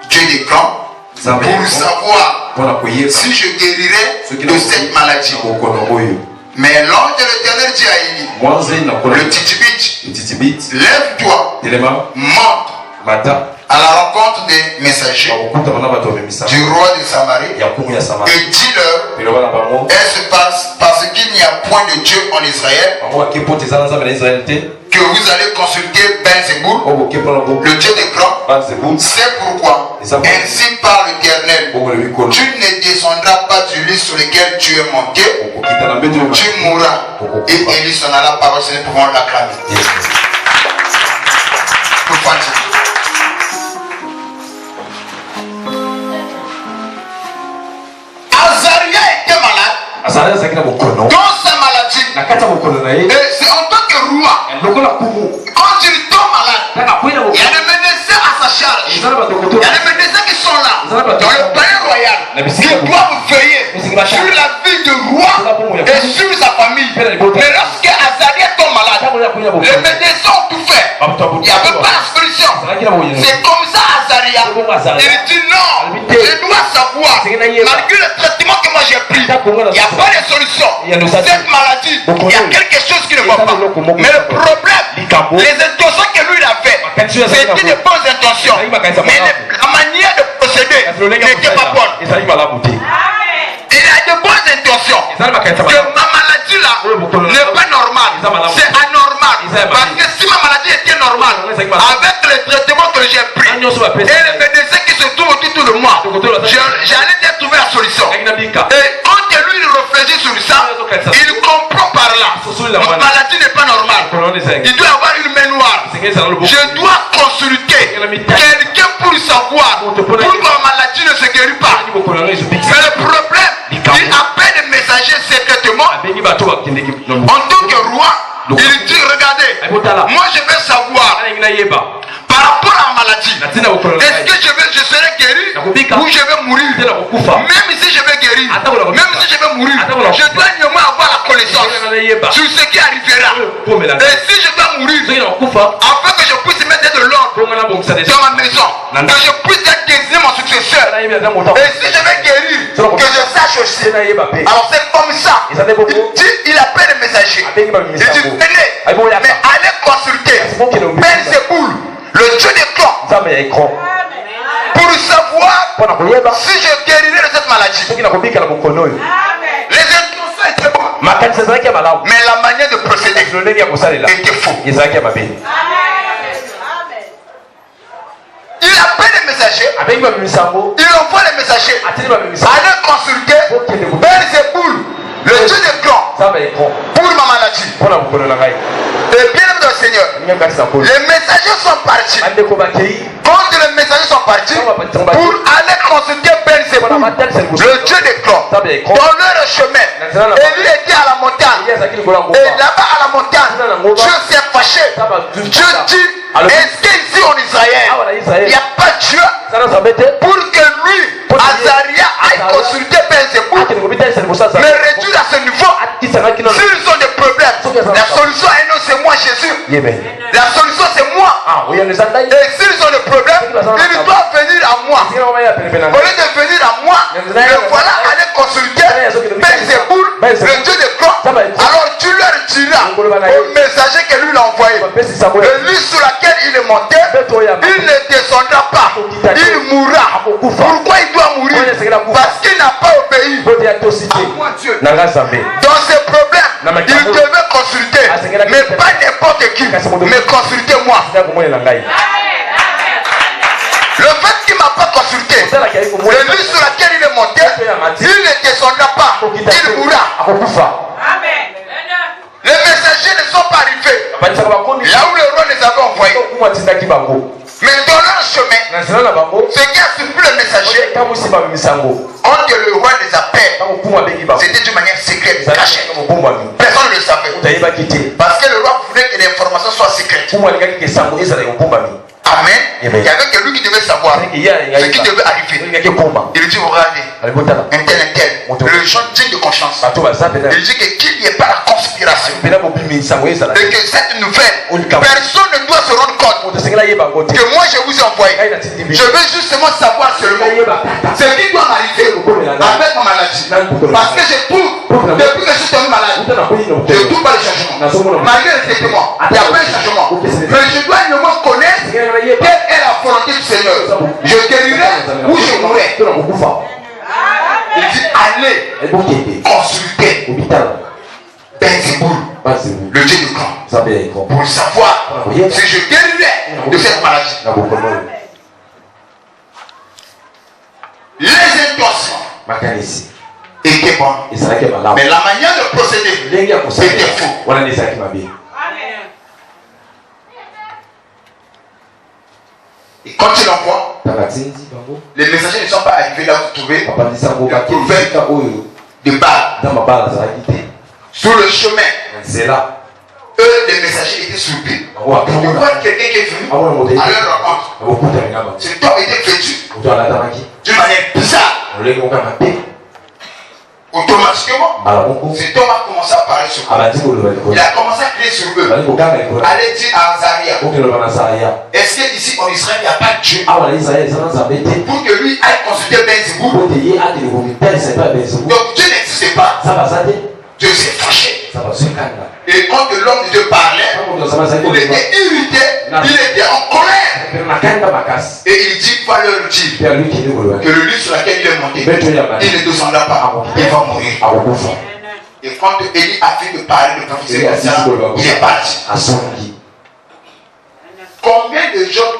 Speaker 4: Dieu des clans, pour savoir si je guérirai de cette maladie. Mais l'ange de l'Éternel dit à Élie, le Titibite, lève-toi, monte à la rencontre des messagers du roi de Samarie et dis-leur, est-ce parce qu'il n'y a point de Dieu en Israël que vous allez consulter Ben-Zéboul, le Dieu des clans? C'est pourquoi, ainsi parle l'Éternel, tu ne descendras pas du lit sur lequel tu es monté, tu mourras. Et Élie s'en alla par ce pour l'acclamer. Azaria était malade dans sa maladie. Et c'est en tant que roi, quand il tombe malade, il y a des médecins à sa charge. Il y a des médecins qui sont là, dans le palais royal. Ils doivent veiller sur la vie du roi et sur sa famille. Mais lorsque Azaria tombe malade, les médecins ont tout fait. Il n'y avait pas la solution. C'est comme ça Azaria. Il dit non, je dois savoir, malgré le traitement que moi j'ai pris, il n'y a pas de solution. Cette maladie, il y a quelque chose qui ne va pas. Mais le problème, les intentions que lui il avait, c'était de bonnes intentions. Mais la manière de procéder n'était pas bonne. Il a de bonnes intentions. Que ma maladie là n'est pas normale. C'est anormal. Parce que si ma maladie était normale, avec les traitements que j'ai pris et les médecins qui se trouvent autour de moi, j'allais déjà trouver la solution. Et quand lui il réfléchit sur ça, il comprend par là. Ma maladie n'est pas normale. Il doit avoir une main noire. Je dois consulter quelqu'un pour savoir pourquoi ma maladie ne se guérit pas. Mais le problème, il appelle les messagers secrètement. En tant que roi, il dit regardez, moi je veux savoir par rapport à la maladie, est-ce que je serai guéri ou je vais mourir? Même si je vais guérir, même si je vais mourir, je dois néanmoins avoir la connaissance sur ce qui arrivera. Et si je dois mourir, afin que je puisse mettre de l'ordre dans ma maison, que je puisse désigner mon successeur, et si je vais guérir, que je sache aussi. Alors c'est comme ça. Il appelle les messagers. Il dit venez, mais allez consulter Belzéboul, le Dieu des clans, pour savoir si je guérirai de cette maladie. Les intentions étaient bonnes, mais la manière de procéder était faux. Il appelle les messagers, il envoie les messagers aller consulter Belzéboul, le Dieu des clans, pour ma maladie. Et bien aimé le Seigneur, les messagers sont partis. Quand les messagers sont partis pour aller consulter Belzéboul, le Dieu des clans, dans leur chemin, et lui était à la montagne. Et là-bas à la montagne, Dieu s'est fâché. Dieu dit, est-ce qu'ici en Israël, il n'y a pas de Dieu pour que lui, Azaria, aille consulter Belzéboul, mais réduire à ce niveau? S'ils ont des problèmes, la solution est non, c'est moi Jésus. La solution c'est moi. Et s'ils ont des problèmes, ils doivent venir à moi. Au lieu de venir à moi, le voilà aller consulter Belzéboul, le Dieu des clans. Alors tu leur diras au messager que lui l'a envoyé, le lit sur laquelle il est monté, il ne descendra pas, il mourra. Pourquoi il doit mourir? Parce qu'il n'a pas obéi à moi Dieu. Dans ces problèmes, il devait consulter, mais pas n'importe qui, mais consulter moi. Le fait qu'il ne m'a pas consulté, le lit sur laquelle il est monté, il ne descendra pas, il mourra. Les messagers ne sont pas arrivés là où le roi les avait envoyés. Mais dans leur chemin, ce qui a surpris les messagers, quand le roi les appelle, c'était d'une manière secrète, cachée. Personne ne le savait. Parce que le roi voulait que l'information soit secrète. Amen. Il y avait que lui qui devait savoir ce qui devait arriver. Il dit regardez, un tel, le jeune digne de conscience. Il dit que qu'il n'y ait pas la conspiration. Et que cette nouvelle, personne ne doit se rendre compte que moi je vous ai envoyé. Je veux justement savoir seulement ce qui doit m'arriver avec ma maladie. Parce que je trouve, depuis que je suis tombé malade, je ne trouve pas le changement. Malgré le traitement, il n'y a pas de changement. Mais je dois néanmoins connaître quelle est la volonté du Seigneur. Je guérirai ou je mourrai. Il dit allez consulter Belzéboul, le Dieu du camp, pour savoir si je guérirai de cette maladie. Les intentions étaient bonnes, mais la manière de procéder était faux. Et quand il envoie, les messagers ne sont pas arrivés là où vous trouvez le prophète de Baal. Sur le chemin, eux, les messagers étaient surpris. Ils voient quelqu'un qui est venu à leur rencontre. Cet homme était vêtu d'une manière bizarre. Automatiquement, cet homme a commencé à parler sur eux. Il a commencé à crier sur eux. Allez dire à Azaria, est-ce qu'ici en Israël il n'y a pas de Dieu pour que lui aille consulter Belzéboul? Donc Dieu n'existait pas. Dieu s'est fâché. Et quand l'homme de Dieu parlait, il était irrité, il était en colère. Et il dit, pas leur dire que le lit sur lequel il est monté, il ne descendra pas, il va mourir. Et quand Élie a fait de parler, de prophétiser comme ça, il est parti. Combien de gens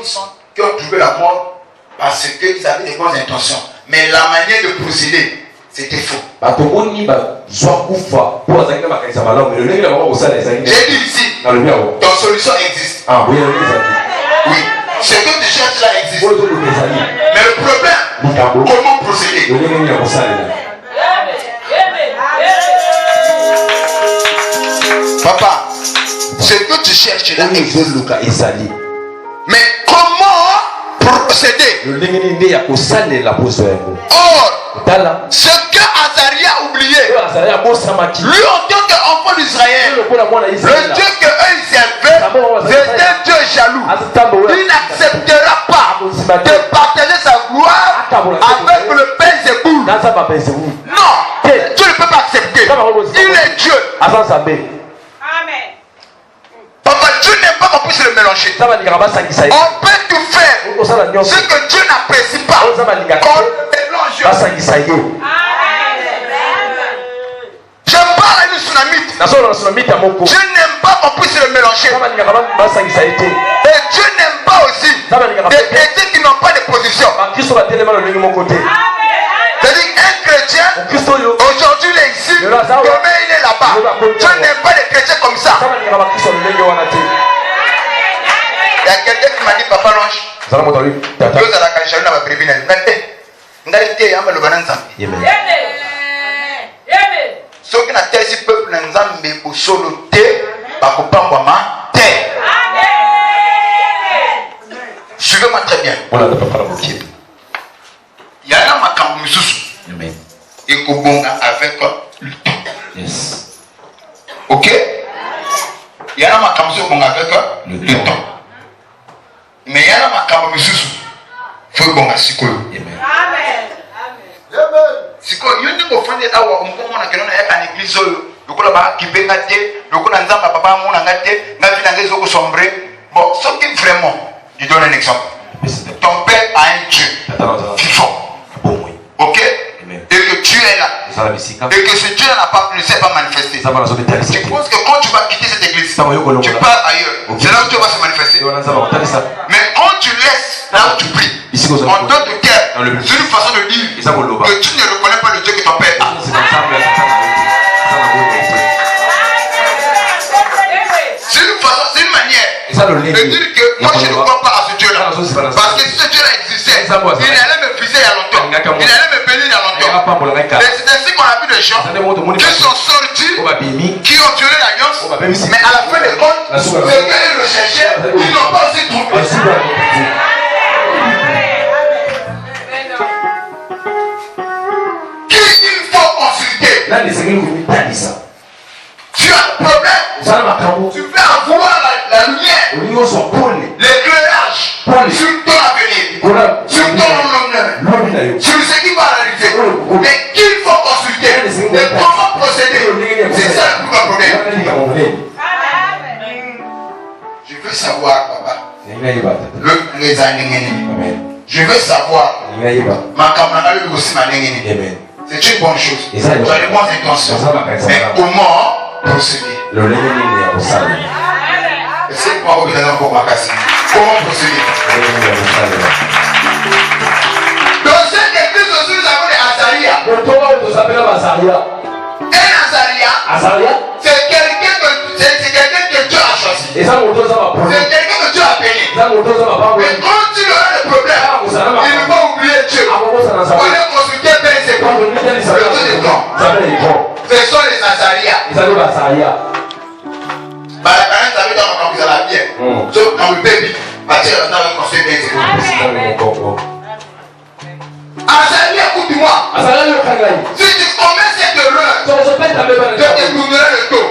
Speaker 4: qui ont trouvé la mort parce qu'ils avaient des bonnes intentions, mais la manière de procéder, c'était faux. J'ai dit ici, ton solution existe. Oui, ce que tu cherches là existe. Mais le problème, comment procéder? Papa, ce que tu cherches là existe. Mais comment procéder? Or, ce que Azaria a oublié, lui en tant qu'enfant d'Israël, le Dieu qu'eux ils servaient, c'est un Dieu jaloux. Il n'acceptera pas de partager sa gloire avec le père Zéboul. Non, tu ne peux pas accepter. Il est Dieu.
Speaker 3: Amen.
Speaker 4: Papa, Dieu n'aime pas qu'on puisse le mélanger. On peut tout faire. Ce que Dieu n'apprécie pas, qu'on le mélange. Je parle à une tsunamite. Dieu n'aime pas qu'on puisse le mélanger. Et Dieu n'aime pas aussi des chrétiens qui n'ont pas de position. C'est-à-dire un chrétien, aujourd'hui il est ici, demain il est là-bas. Dieu n'aime pas des chrétiens comme ça. Il y a quelqu'un qui m'a dit, Papa Longe, ceux qui n'ont pas peuple n'ont pas solo te, suivez-moi très bien. Il y a un makambo misusu et kobonga avec le temps. Ok? Il y a un makambo kobonga avec le temps. Mais il y a un makambo misusu faut bonga sikolo. Amen. Sikolo yo ndiko fande awa umkomo na kelona ya église oyo lokola ba kibenga te lokola nzamba papa mona ngate ngavi na ngezo ko sombre. Bon, ce qui vraiment, je donne un exemple. Ton père a un Dieu vivant. Ok? Et que tu es là. Et que ce Dieu n'a pas, ne s'est pas manifesté. Tu penses que quand tu vas quitter cette église, tu pars ailleurs. C'est là où Dieu va se manifester. Mais quand tu laisses là où tu pries, en d'autres terres, c'est une façon de dire que tu ne reconnais pas le Dieu que ton père a. C'est une façon, c'est une manière de dire que moi je ne crois pas à ce Dieu-là. Parce que si ce Dieu-là existait, il allait me viser il y a longtemps. Il allait me bénir il y a longtemps. Et c'est ainsi qu'on a vu des gens qui sont sortis, qui ont violé l'alliance, mais à la fin des comptes, ce qu'ils recherchaient, ils n'ont pas aussi trouvé. Qui il faut consulter? Tu as un problème. Tu veux avoir la lumière, l'éclairage sur ton avenir, sur ton honneur, sur ce qui va arriver. Mais qu'il faut consulter et comment procéder. C'est ça le plus grand problème. Je veux savoir, papa, les années. Je veux savoir, ma camarade aussi m'a dit. C'est une bonne chose. Tu as de bonnes intentions. Mais comment procéder? Est-ce que moi, comment procéder? Dans cette église aussi, nous avons des Azaria. Un Azaria, c'est quelqu'un que Dieu a choisi. C'est quelqu'un que Dieu a béni. Mais quand il aura des problèmes, il ne va oublier Dieu. On est consulté Père Zéboul. Le Dieu des temps. Ce sont les Azaria. So, quand le baby, Azaria, écoute-moi. Si tu commets cette erreur, je te tournerai le dos.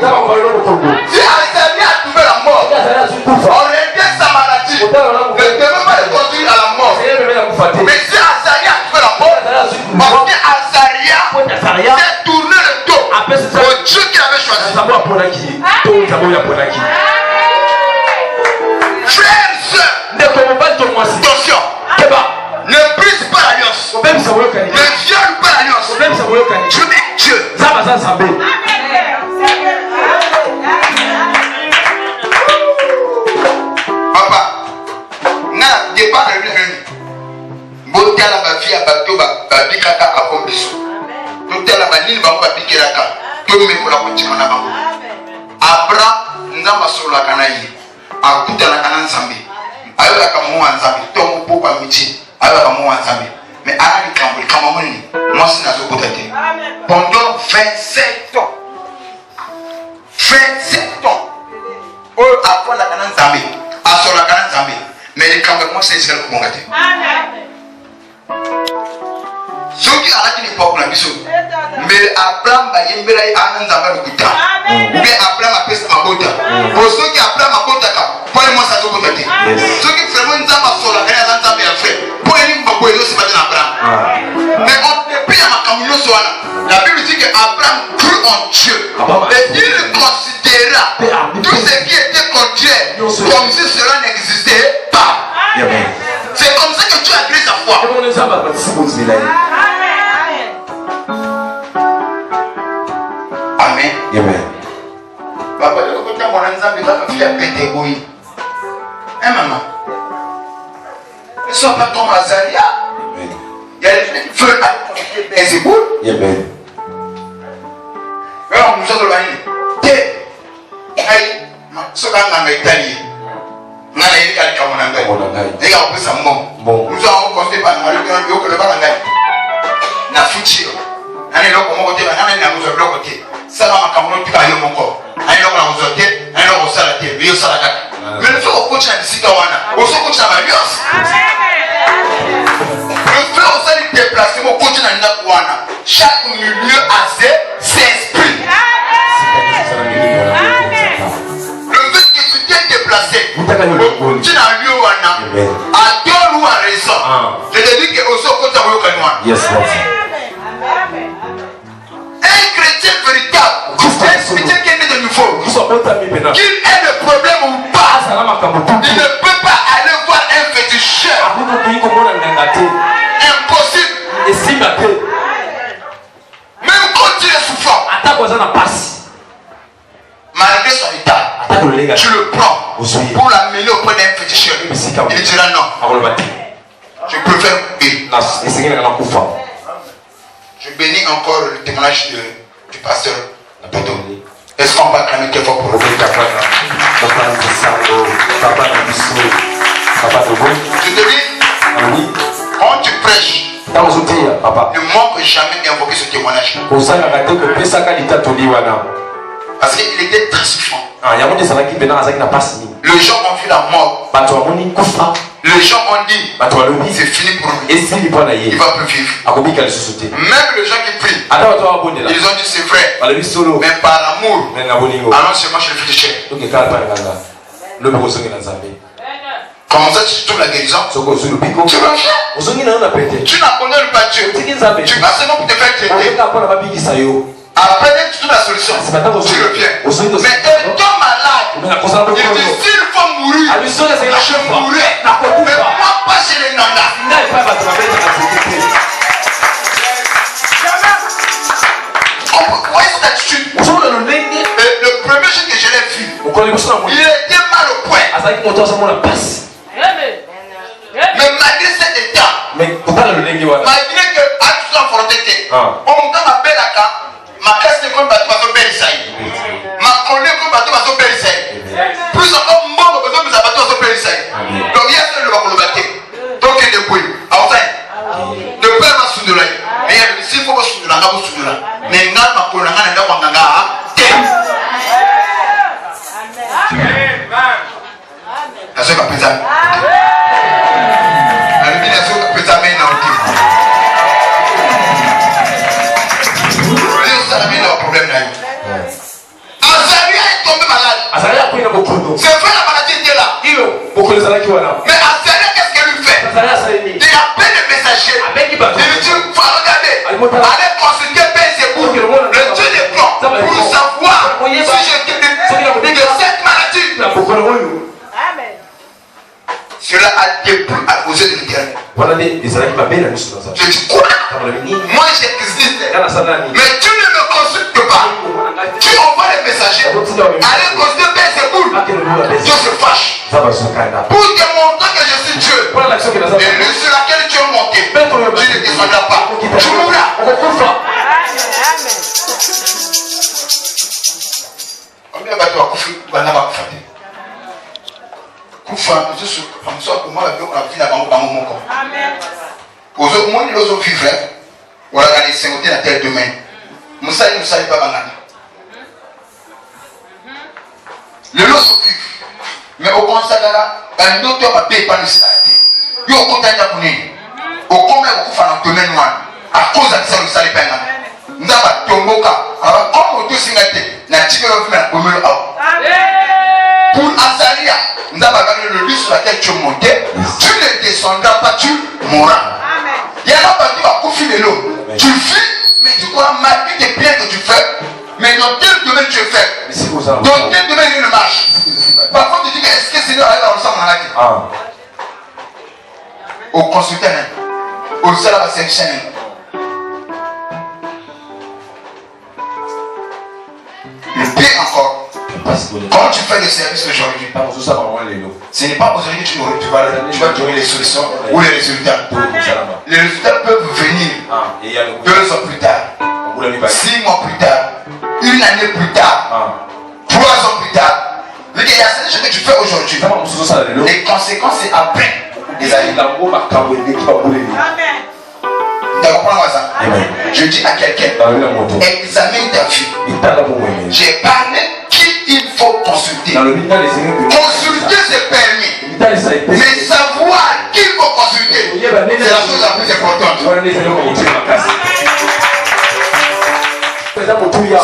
Speaker 4: Si Azaria a trouvé la mort, on revient sa maladie. Ne devons pas le conduire à la mort. Mais si Azaria a trouvé la mort, parce que Azaria s'est tourné le dos au Dieu qu'il avait choisi. Frères et sœurs, Attention. Ne brise pas l'alliance. Ne viole pas l'alliance. Dieu est Dieu. Papa, na départ de l'une. Botia la vie à bateau, babikaka à Kombiso. Tout à la banine, bamba bikiraka. Tout me pour la boutique en avant. Abraham, Nzamba sur la canaille. A tout à la canane Zambi. Ayo la Kamou en Zambi. Tom Popa Michi. Ayo la Kamou en Zambi. Mais Anna Kambri, Kamamoni. Moi, c'est Nazo Kotate. Pendant 27 ans. 27 ans. Oh, après la canane Zambi. A sur la canane Zambi. Mais les Kambri, moi, c'est Israël Koumongate. Zoki alaki ni pop na biso. Mais Abraham ba yembela anan zamba lukuta. Mais Abraham apesa mabota. Zoki Abraham abota ka. Pour moi ça zoko tete. Zoki vraiment nzamba sola kana nzamba ya frère. Pour lui mbako yo se battre Abraham. Mais on ne peut pas makamulo soana. La Bible dit que Abraham crut en Dieu. Et il considéra tout ce qui était contraire comme si cela n'existait pas. C'est comme ça que Dieu a créé sa foi. Amen.
Speaker 2: Amen.
Speaker 4: Papa, le côté mon ensemble va faire péter oui. Hein maman? Ne sois pas ton Azaria. Il y a des feux à c'est beau.
Speaker 2: Amen.
Speaker 4: Alors nous sommes là. Aïe, ce qu'on a en Italie. Nous avons dit qu'on a dit qu'on a ça bon. Nous avons constaté par nous que le bas na futur. Année là comment côté va année na nous avons côté. Ça va ma cameroun tu vas y mon corps. Année là on a vous ôté, année là on s'est arrêté, mais ça la carte. Mais le fait au coach na sika wana, au so coach na alliance. Le fait au ça les déplacements coach na nda wana. Chaque milieu a ses esprits. Déplacé. Tu n'as lieu wana. À deux ou à raison. Je te dis que aussi au côté de Yokanouan.
Speaker 2: Yes, Lord.
Speaker 4: Un chrétien véritable. Un chrétien qui est né de nouveau. Qu'il ait le problème ou pas. Il ne peut pas aller voir un féticheur. Impossible. Même quand tu es souffrant. Malgré son état. Tu le prends pour l'amener auprès d'un féticheur. Il dira non. Je préfère couper. Je bénis encore le témoignage du pasteur Beto. Est-ce qu'on va acclamer très fort pour le Je te dis, quand tu prêches, ne manque jamais d'invoquer ce témoignage. Parce qu'il était très souffrant. Les gens ont vu la mort. Les gens ont dit c'est fini pour lui. Il ne va plus vivre. Même les gens qui prient, ils ont dit c'est vrai. Mais par amour, allons seulement chez le féticheur. Comment ça tu trouves la guérison? Tu vas faire. Tu n'abandonnes pas Dieu. Tu vas seulement pour te faire traiter. Après, dès que tu trouves la solution, tu reviens. Mais étant malade, il dit s'il faut mourir, je mourrai. Mais moi, pas chez les Nanda. Pourquoi cette attitude? Le premier jour que je l'ai vu, il était mal au point. Mais malgré cet état, malgré que à tout ça, on m'a belle à ma classe de comme bateau bateau Bélissaï. Ma collègue comme bateau bateau Bélissaï. Plus encore mon bateau bateau bateau Bélissaï. Donc il y a ce le bateau. Donc il est debout. Enfin, ne peut pas souder là. Mais s'il faut pas souder là, on va souder là. Mais on a ma collègue on a wanganga. Amen. La soeur Kapeza. Amen. La soeur Kapeza mais na oti. Problème là. Azaria est tombé malade. C'est vrai la maladie était là. Mais Azaria qu'est-ce qu'elle lui fait? Il appelle le messager. Il lui dit faut regarder. Allez consulter Belzéboul, le Dieu des plans, pour savoir si je te de cette maladie.
Speaker 3: Amen.
Speaker 4: Si Cela a déplu à cause de l'Éternel. Je dis quoi? Moi j'existe. Mais tu ne me consultes pas. Tu envoies les messagers. Allez consulter Belzéboul. Dieu se fâche. Pour te montrer que je suis Dieu. Et lui sur laquelle tu es monté, tu ne descendras pas. Tu mourras. Combien de bateaux à Koufi? Kufa, je suis comme ça, pour moi, on a vu la banque dans mon corps. Amen. Aux autres, moi, les autres vivent, on a gagné 50 dans tel domaine. Moussa, il ne savait pas gagner. Les autres vivent. Mais au consacrat, un autre homme a payé par le salarié. Il y a un compte à Yakouni. Au combien de Kufa dans le domaine noir, à cause de ça, le salaire pas gagné. Nous avons Tomboka. Alors, comme on dit, c'est un petit peu de Amen. Pour Azaria, nous avons gagné le lit sur laquelle tu es monté. Tu ne descendras pas, tu mourras. Il y a un bateau à confiner l'eau. Tu vis, mais tu dois marquer tes biens que tu fais. Mais dans quel domaine tu es fait? Dans quel domaine il ne marche? Parfois tu dis, mais est-ce que le Seigneur est dans le sang dans la vie? Au consultant, au salaire section. Le pire encore. Quand tu fais le service aujourd'hui, ce n'est pas aujourd'hui que tu vas trouver les solutions ou les résultats. Les résultats peuvent venir 2 ans plus tard, 6 mois plus tard, 1 année plus tard, 3 ans plus tard. Il y a certaines choses que tu fais aujourd'hui. Les conséquences, c'est après des années. Tu comprends ça? Je dis à quelqu'un, examine ta vie. J'ai parlé qui il faut consulter. Consulter c'est permis. Mais savoir qui il faut consulter, c'est la chose la plus importante.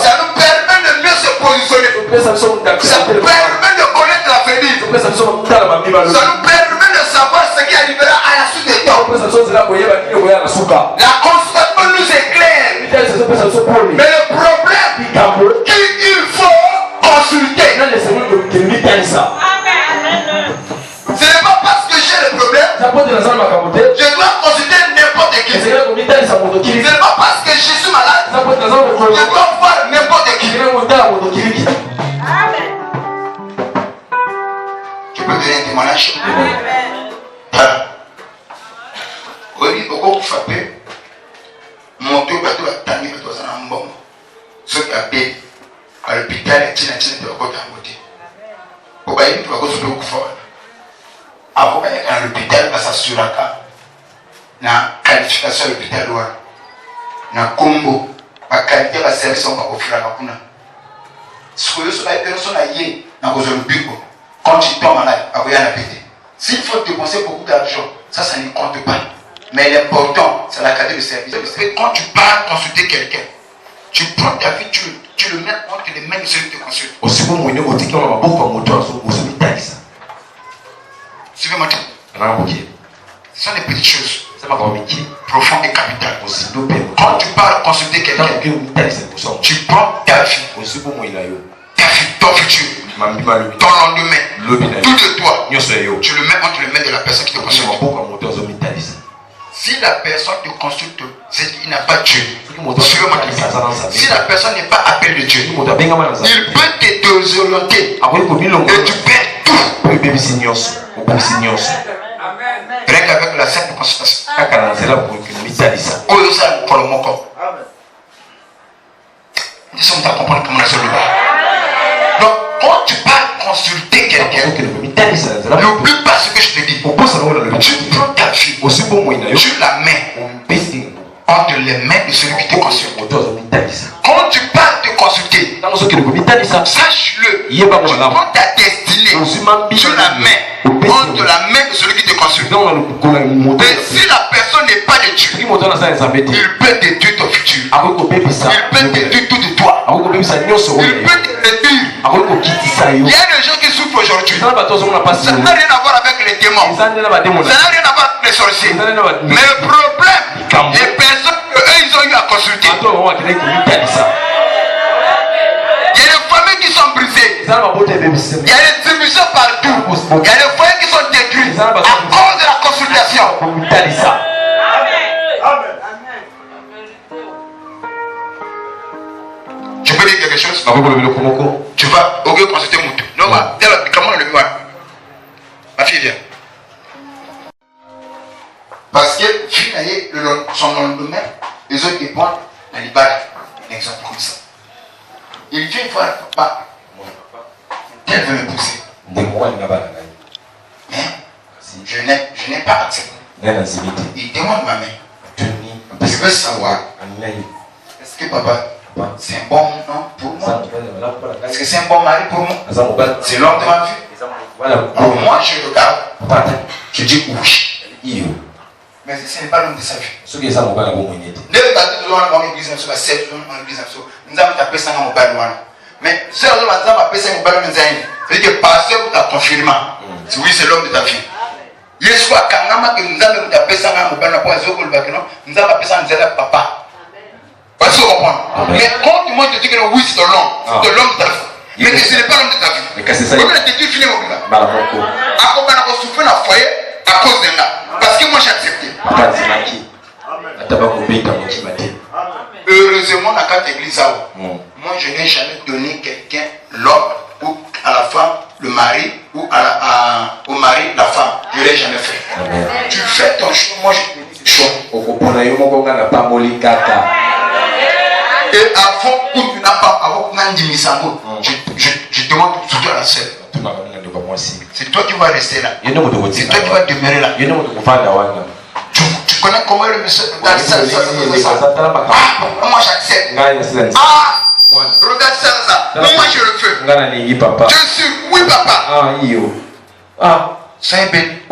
Speaker 4: Ça nous permet de mieux se positionner. Ça nous permet de connaître l'avenir. Ça nous permet de savoir ce qui arrivera à la suite des temps. La constatation nous éclaire. Mais le problème, qui il faut consulter. Ce n'est pas parce que j'ai le problème, je dois consulter n'importe qui. Ce n'est pas parce que je suis malade, je dois voir n'importe qui. Tu peux donner un témoignage? Oui, beaucoup frappé. Monter au bateau, attendre, bateau, ça n'a pas bon. Ceux qui appellent à l'hôpital, il y a un côté à côté. Au bail, tu vas go sur le coup fort. Avant qu'à l'hôpital, ça s'assure na qualification à l'hôpital, na combo, la qualité de la service, on va offrir à la kuna. Ce que je vais faire, c'est quand tu tombes malade, il y a un pété. S'il faut dépenser beaucoup d'argent, ça ne compte pas. Mais l'important, c'est la qualité de service. Quand tu pars consulter quelqu'un, tu prends ta vie, tu le mets entre les mains de celui qui te consulte. Suivez-moi. Ce sont des petites choses profondes et capitales. Quand tu pars consulter quelqu'un, tu prends ta vie, ton futur, ton lendemain, tout de toi, tu le mets entre les mains de la personne qui te consulte. Si la personne te consulte, c'est qu'il n'a pas Dieu. Si la personne n'est pas appelée de Dieu, il peut te désorienter et tu perds tout. Rien qu'avec la simple consultation. Nous sommes à comprendre comment on a. Donc, quand tu pars consulter quelqu'un, n'oublie pas ce que je te dis. Tu prends ta vie, tu la mets entre les mains de celui qui te consulte. Quand tu pars te consulter, sache-le, tu prends ta destinée, tu la mets entre la main de celui qui te consulte. Mais si la personne n'est pas de Dieu, il peut détruire ton futur. Il peut détruire tout de toi. Il peut te détruire. Il y a des gens qui souffrent aujourd'hui. Ça n'a rien à voir avec les démons. Ça n'a rien à voir avec les sorciers. Mais le problème, les personnes qu'eux ils ont eu à consulter. Il y a des familles qui sont brisées. Il y a des divisions partout. Il y a des foyers qui sont détruits. cause de la consultation. Tu peux dire quelque chose? Tu vas au lieu de consulter Moutou. Non, comment le miroir? Ma fille vient. Parce que, son lendemain, les autres dépendent dans les balles. Un exemple comme ça. Il vient voir papa. Elle veut me pousser. Mais je n'ai pas accepté. Il demande ma main. Je veux savoir. Est-ce que papa, c'est un bon nom pour moi? Est-ce que c'est un bon mari pour moi? C'est l'homme de ma vie? Pour moi, je regarde. Je dis oui. Mais ce n'est pas l'homme de sa vie. Nous avons tapé ça dans mon balouane. Mais si on a tapé ça dans mon balouane, c'est que pasteur t'a confirmé. Oui, c'est l'homme de ta vie. Il soit quand que nous avons tapé ça dans mon balouane pour nous avons tapé ça dans papa. Parce que vous comprenez. Mais quand moi je te dis que oui, c'est l'homme de ta vie. Mais ce n'est pas l'homme de ta vie. Vous avez dit fini au bout là. À quoi on a souffert dans le foyer à cause de là. Parce que moi j'ai accepté. Heureusement, dans la carte église, moi je n'ai jamais donné quelqu'un, l'homme ou à la femme, le mari, ou au mari, la femme. Je ne l'ai jamais fait. Tu fais ton choix, moi je te dis choix. Et avant, où tu n'as pas, avant je demande surtout à la sœur. C'est toi qui vas rester là. C'est toi qui vas demeurer là. Tu connais comment le monsieur regarde ça? Moi j'accepte. Regarde ça. Moi je le fais. Je suis oui papa. C'est un bébé.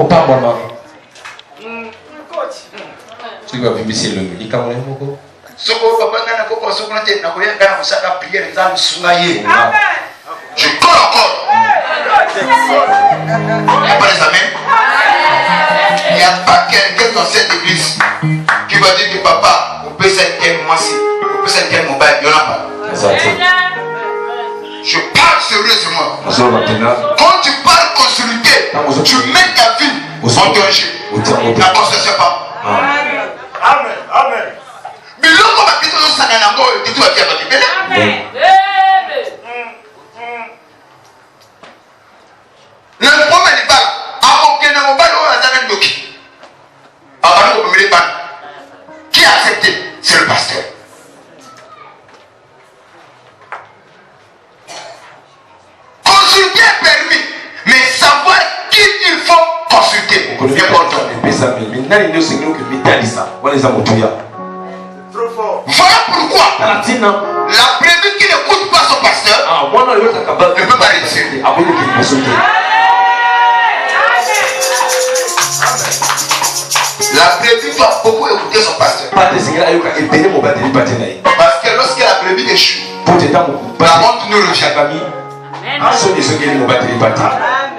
Speaker 4: Je colle encore. Pas les amis. Il n'y a pas quelqu'un dans cette église qui va dire que papa, on peut s'inquiéter moi-ci, on peut s'inquiéter mon bail. Il n'y en a pas. Je parle sérieusement. Quand tu parles consulter, tu mets ta vie en danger. La consultation pas. Amen. Amen. Mais l'homme va quitter le sananango et tout va bien. Amen. Le problème est pas là. Qui a accepté? C'est le pasteur. Consulter est permis, mais savoir qui il faut consulter. C'est important. Voilà pourquoi la brebis qui n'écoute pas son pasteur ne peut pas réussir. La brebis doit beaucoup écouter son pasteur. Parce que lorsque la brebis échoue, la honte nous revient.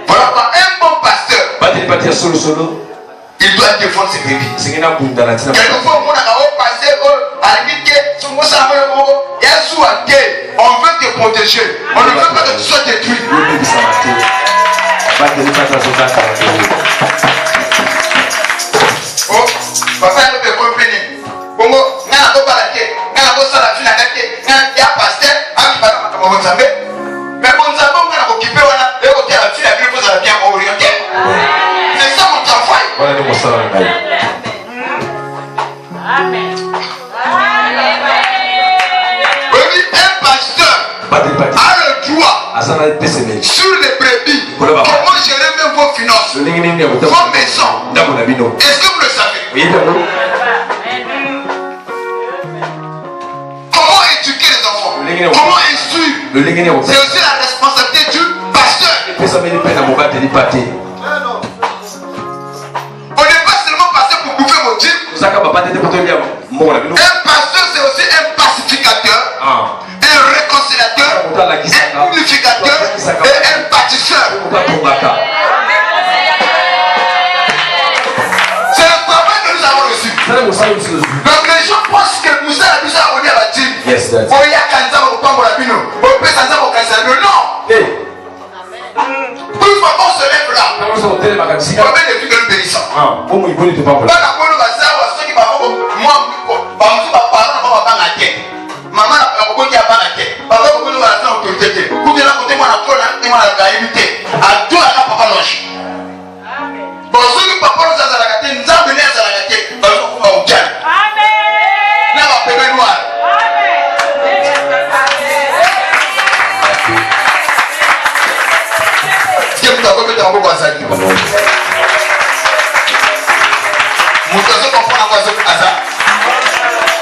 Speaker 4: Voilà pourquoi un bon pasteur, il doit défendre ses brebis. Quelquefois, on a un pasteur, on veut te protéger. On ne veut pas que tu sois détruit. Oh, papa, il peut comprendre. Bongo, n'a pas balaké, n'a pas ça la fille, n'a pas pasteur, n'a pas bon zambe. Mais bon zambe, on a occupé, on a écouté la fille, la fille, vous avez bien orienté. C'est ça mon travail. Amen. Oui, un pasteur a le droit sur les brebis. Comment gérer même vos finances, vos maisons. Est-ce que vous le savez? Comment éduquer les enfants? Comment instruire? C'est aussi la responsabilité du pasteur. On n'est pas seulement pasteur pour bouffer vos dîmes. Un pasteur c'est aussi un pacificateur, un réconciliateur, un unificateur et un bâtisseur. C'est le travail que nous avons reçu. Donc les gens pensent que nous avons abonné à la dîme. Non. Toute fois qu'on se lève là, temps. Combien de filles que nous bénissons?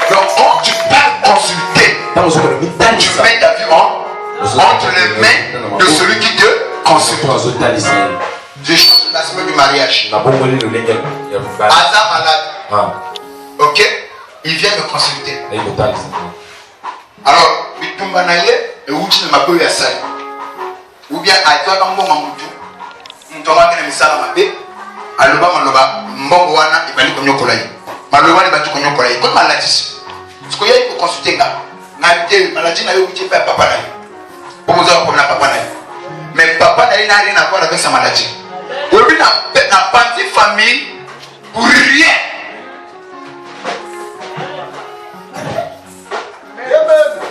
Speaker 4: Donc quand tu pars consulter, tu mets ta vie entre les mains de celui qui te consulte. Je change l'aspect du mariage. Asa malade. Ok? Il vient me consulter. Alors, bitumba na ye et uti na maboyo ya sali. Ou bien atwa kambo mamutu. Mtonga kene misala mabe. Aloba maloba mbongo wana ibali konyokola yi. Maloba ni batu konyokola yi. Ko maladie. Parce que y a eu consulter nga. Na bité maladie na yo uti pa papa na yo. Pour vous avoir papa na yo. Mais papa n'a rien à voir avec sa maladie. Aujourd'hui na partie famille pour rien.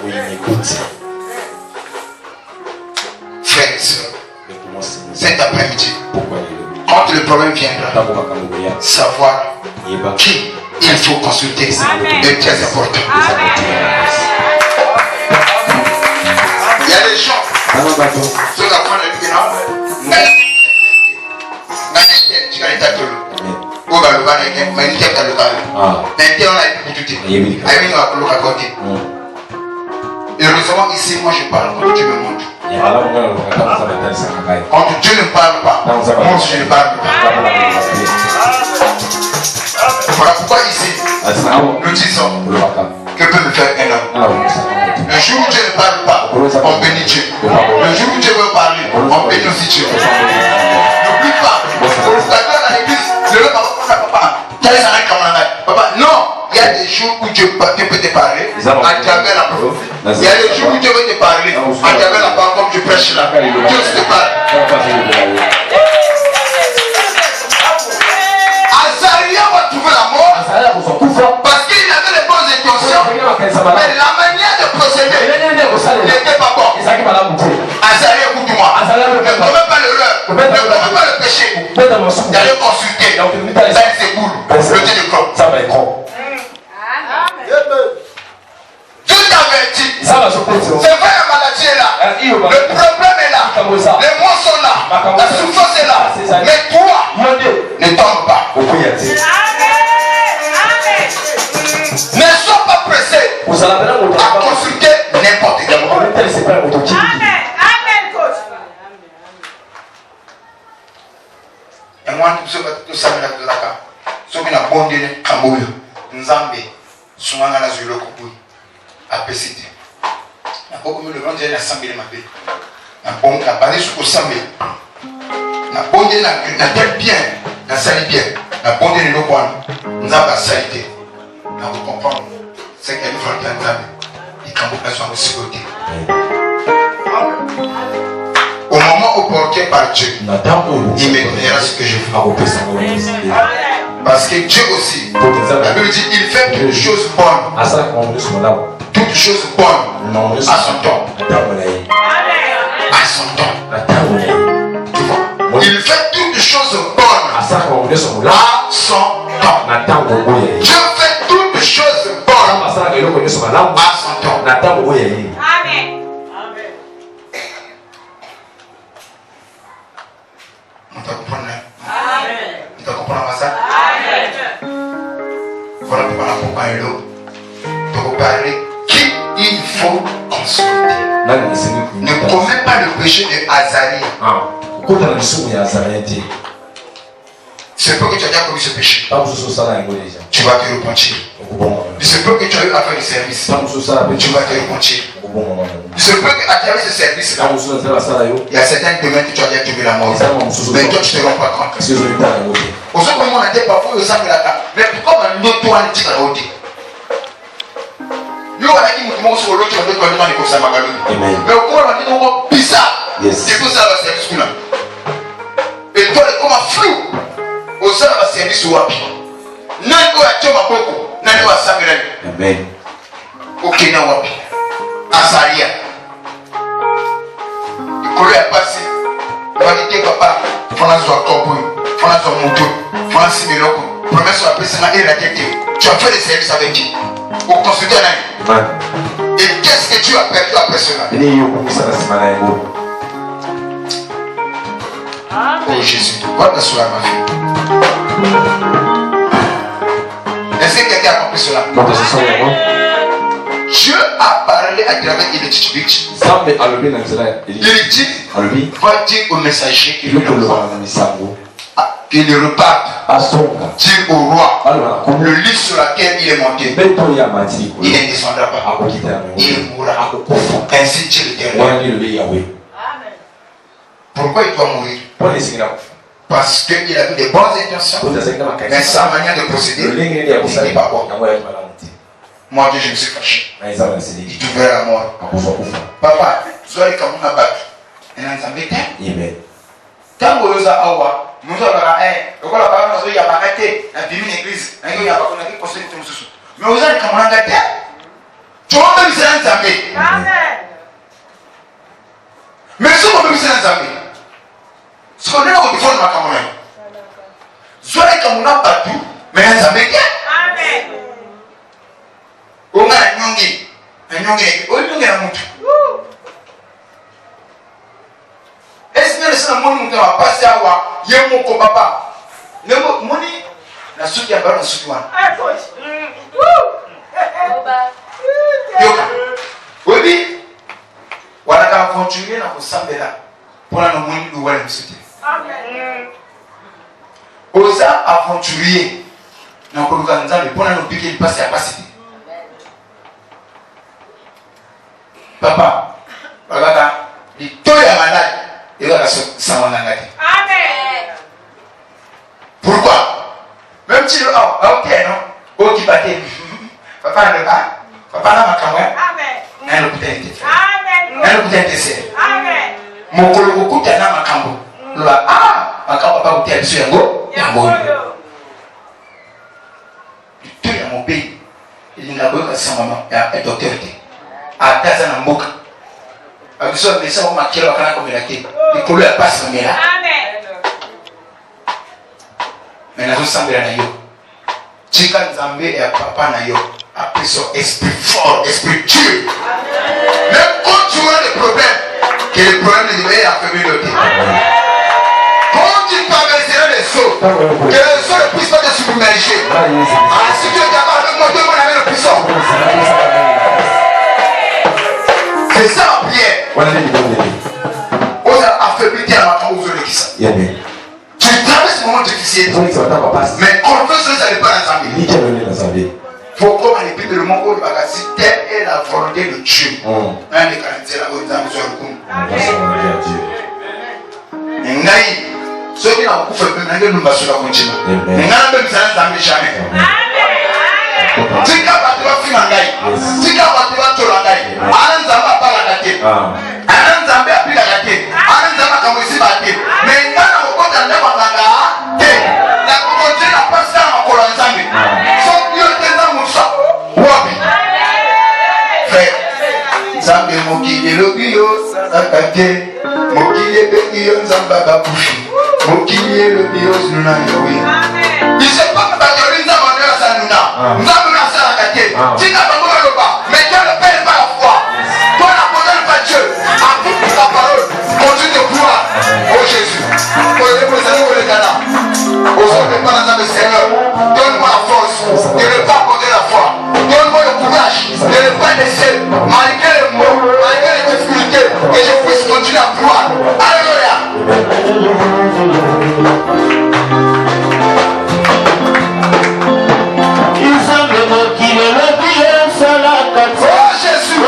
Speaker 2: Oui, écoute.
Speaker 4: Frères et sœurs, cet après-midi, quand le problème viendra, savoir qui il faut consulter est très important. Il y a des gens, ceux qui apprennent le bilan, heureusement ici moi je parle quand Dieu me montre. Quand Dieu ne parle pas, moi je ne parle pas. Voilà pourquoi ici nous disons que peut me faire un homme. Le jour où Dieu ne parle pas, on bénit Dieu. Le jour où Dieu veut parler, on bénit aussi Dieu. N'oublie pas, dans l'église, le papa, non, il y a des jours où Dieu peut te parler à travers la parole. Il y a des jours où Dieu veut te parler à travers la parole comme tu prêches là. Dieu te parle. Azaria va trouver la mort parce qu'il avait les bonnes intentions, mais la manière de procéder n'était pas bonne. Azaria, écoute-moi. Ne commets pas l'erreur, ne commets pas le péché d'aller consulter. C'est cool. Le Dieu de corps. Dieu t'avertit. C'est vrai, la maladie est là. Le problème est là. Les mots sont là. La souffrance est là. Mais toi, ne tombe pas. Ne sois pas pressé à consulter n'importe quel moment.
Speaker 3: Amen, coach.
Speaker 4: Et moi, tout ça, ce qui n'a pas de Kamboyo, Nzambe, Soumanga na Zulo Koupou, à Pesite. Na beaucoup de gens disent l'assemblée de ma vie. Na bon, na parlé sur l'assemblée. Na bon de na tête bien, na sali bien, na bon de nos points. Nzamba salité. Na vous comprendre. C'est qu'elle veut entendre Nzambe. Et quand vous passez en sécurité. Au moment opportun par Dieu, il me donnera ce que je veux. Parce que Dieu aussi, la Bible dit, il fait toutes choses bonnes. Toutes choses bonnes à son temps. À son temps. Tu vois? Il fait toutes choses bonnes à son temps. Dieu fait toutes choses bonnes à son temps.
Speaker 3: Amen.
Speaker 4: Tu comprends ça? Voilà pourquoi il faut parler qui il faut consulter. Ne commets pas le péché de Azaria. C'est peu que tu as déjà commis ce péché. Tu vas te repentir. C'est peu que tu as eu à faire le service. Tu vas te repentir. C'est peu qu'à travers ce service-là, il y a certains domaines que tu as déjà trouvé la mort. Mais toi, tu ne te rends pas compte. Au second moment, on a dit parfois, il semble la carte. Mais pourquoi on a dit la route? Nous, on a dit que nous sur l'autre, on a dit que nous avons ça. Mais au cours, on a dit que nous bizarre. C'est pour ça le service. Et toi, service wapi. Nani wacho maboko, nani wasambirani.
Speaker 2: Amen.
Speaker 4: Okenya wapi. Asalia. Ikolo ya pasi. Walite papa, fona zo akopo, fona zo moto, fona similoko. Promesse wa pesa na irradiate. Tu as fait des services avec qui? Au consultant nani. Et qu'est-ce que tu as perdu après cela? Oh Jésus, va t'asseoir ma fille. Est-ce que quelqu'un a compris cela? Dieu a parlé à travers Élie. Il va dire au messager qu'il reparte. Dire au roi le lit sur lequel il est monté. Il ne descendra pas. Il mourra. Ainsi dit l'Éternel. Pourquoi il doit mourir? Parce qu'il a eu des bonnes intentions, mais sa manière de procéder n'était pas bonne. Moi, Dieu, je me suis fâché. Il t'ouvrait la mort. Papa, soyez comme on a battu. Et on s'en met. Quand vous avez awa, nous avons le quoi la parole nous a arrêté la vie l'église, il y a pas qu'on a dit conseiller tout ce. Mais vous avez comme on a gâté. Tu vas me dire un zambé. Amen. Mais si on me dit un zambé. Ce qu'on a au défaut de ma camarade. Soyez comme on a battu, mais un zambé. Amen. On a un nyongi, a mutu. Est-ce que c'est un monde qui va passer à voir? Il y a un mot papa. Le mot moni, la soupe à baron soutouan. Oui, voilà qu'à continuer dans le sambela pour la nommer le roi de cité. Osa aventurier dans le Canada pour la nommer qu'il passe à passer. Papa, regarde, il est malade. Il va s'en aller. Amen. Pourquoi? Même si ok, non? Ok, papa ne pas. Papa n'a pas qu'à amen. Un hôpital était fait. Amen. Un hôpital était fait. Amen. Mon collègue coup n'a pas qu'à ma cambo pas hôpital sur un go. Yambo. Tout est mon pays. Il n'a pas qu'à sa maman. Un docteur était. À Tazana Moka. Abiso mais ça on m'a kilo kana comme la tête. Les couleurs passent comme là. Amen. Mais nous sommes là yo. Chika Nzambe et papa na yo. Après son esprit fort, esprit Dieu. Même quand tu as des problèmes, que les problèmes ne devaient affaiblir le temps. Quand tu traverseras les seaux, que les seaux ne puissent pas te submerger. Ah, si tu es capable de monter mon ami le puissant. C'est ça la prière. On a affaibli tes amateurs aux yeux de qui ça. Tu traverses ce moment difficile. Mais confesse ça n'est pas ensemble. Faut comme les Bibles le monde où le bagage telle est la volonté de Dieu. Un des caractères là où nous avons besoin de Dieu. Ngai, ceux qui n'ont pas fait de nous basser la continue. Ngai n'a même ça n'a jamais. Tika batwa finangai. Tika batwa tolangai. Ananzamba balakate. Ananzamba apilakate. Ananzamba kamwisi bate. Mais ngana okota ndeba nganga te. Na kukonje na pasta na kolanzambe. So yo tena musa. Wapi? Frère. Zambe mokile lobio sakate. Mokile bengi yo nzamba bakufi. Mokile lobio sununa yowe. Il sait pas que Bajorinza manera sanuna. Nzamba na sakate. Tika bango loba. Mais Dieu ne paye pas la foi. Toi la parole pas Dieu. Applique ta parole. Continue de croire. Oh Jésus. Oh le Ghana. Oh Seigneur. Donne-moi la force de ne pas porter la foi. Donne-moi le courage de ne pas laisser, malgré les mots, malgré les difficultés, que je puisse continuer à croire. Alléluia. Oh Jésus.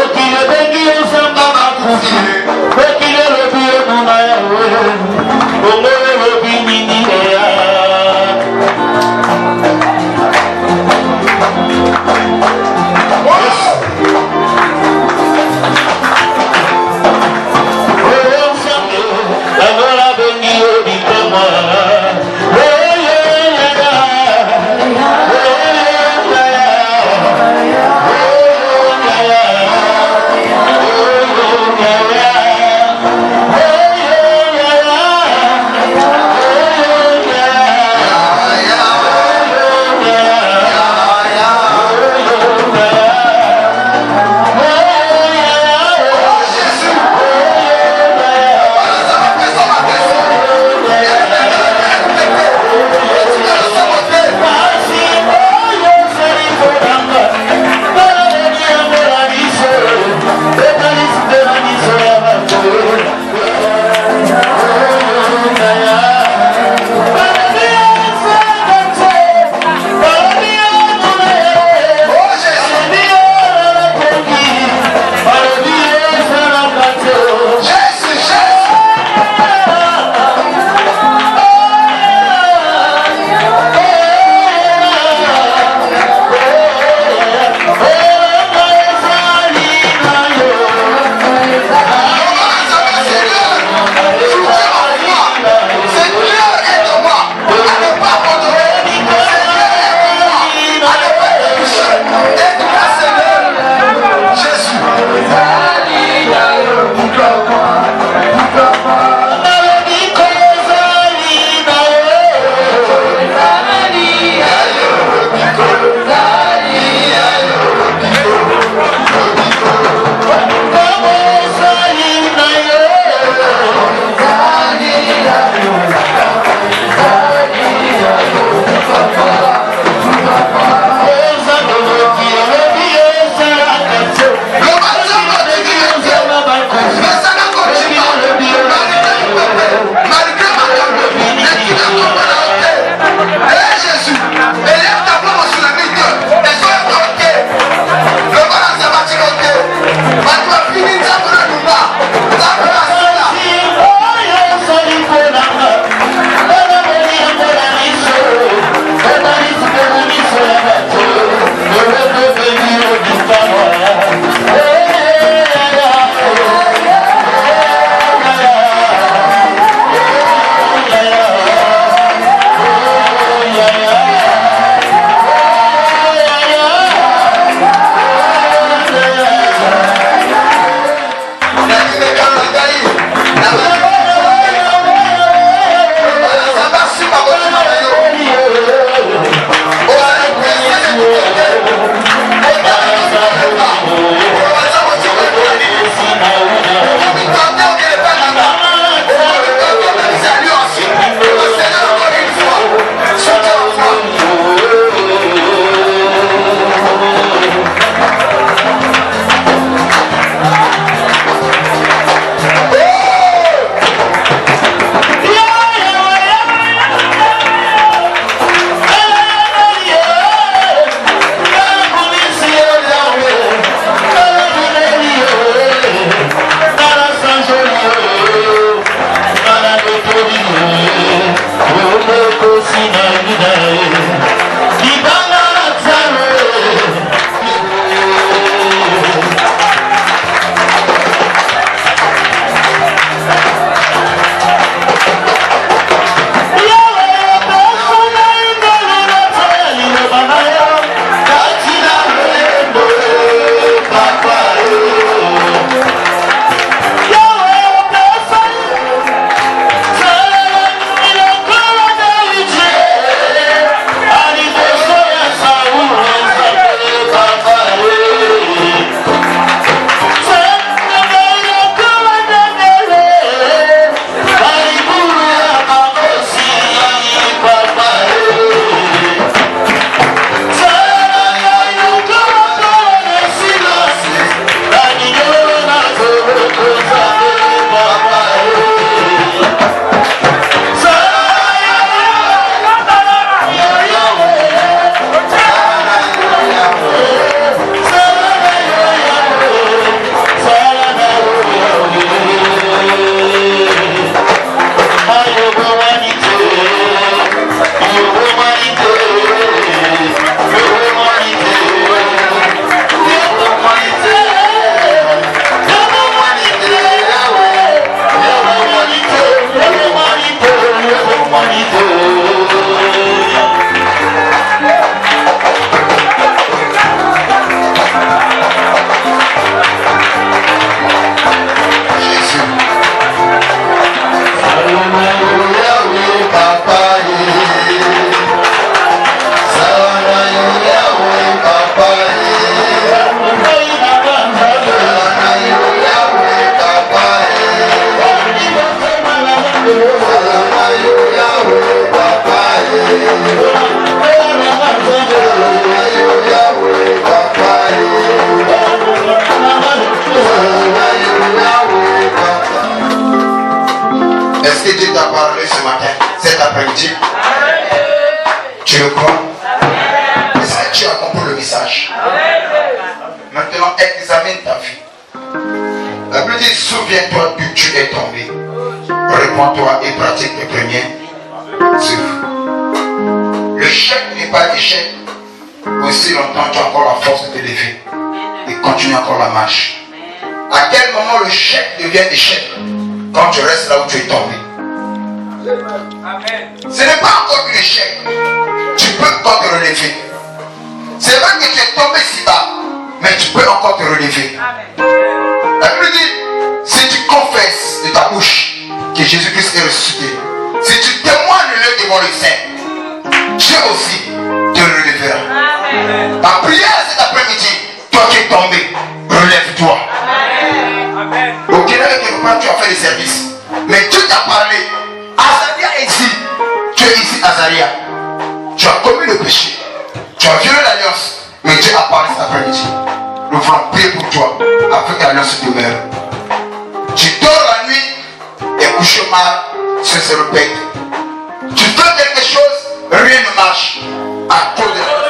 Speaker 4: Tu le crois? Est-ce que tu as compris le message? Maintenant, examine ta vie. La Bible dit, souviens-toi d'où tu es tombé. Réponds-toi et pratique les premiers œuvres. Le chèque n'est pas échec. Aussi longtemps tu as encore la force de te lever et continuer encore la marche. À quel moment le chèque devient échec? Quand tu restes là où tu es tombé. Ce n'est pas encore un échec. Tu peux encore te relever. C'est vrai que tu es tombé si bas, mais tu peux encore te relever. La Bible dit, si tu confesses de ta bouche que Jésus-Christ est ressuscité, si tu témoignes le devant les saints, Dieu aussi te relèvera. Ma prière cet après-midi, toi qui es tombé, relève-toi. Au Kenya, quelque part, tu as fait des services, mais Dieu t'a parlé. Azaria est ici. Tu es ici, Azaria. Tu as commis le péché. Tu as violé l'alliance. Mais Dieu a parlé cet après-midi. Nous voulons prier pour toi afin que l'alliance demeure. Tu dors la nuit et couches mal, ça se répète. Tu fais quelque chose, rien ne marche à cause de la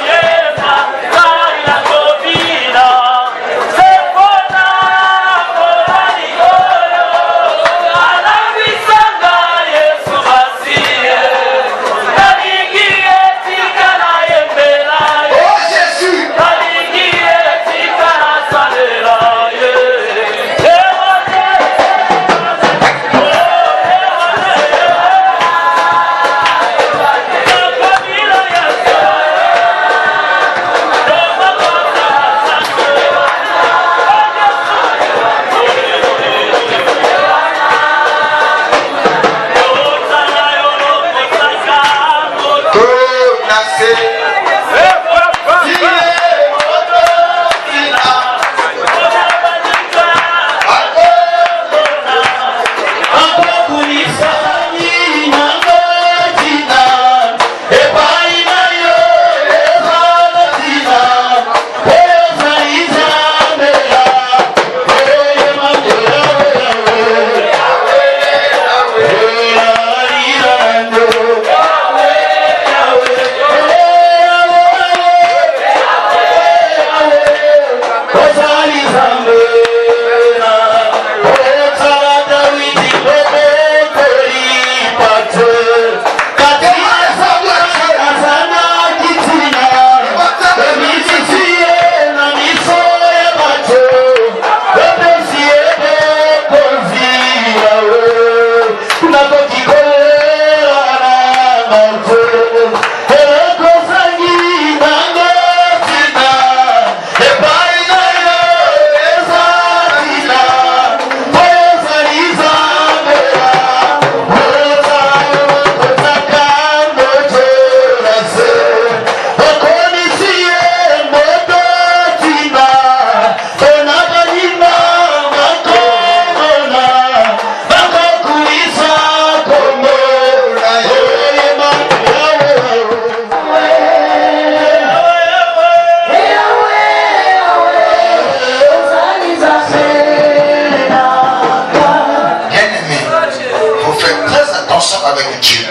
Speaker 4: Avec Dieu.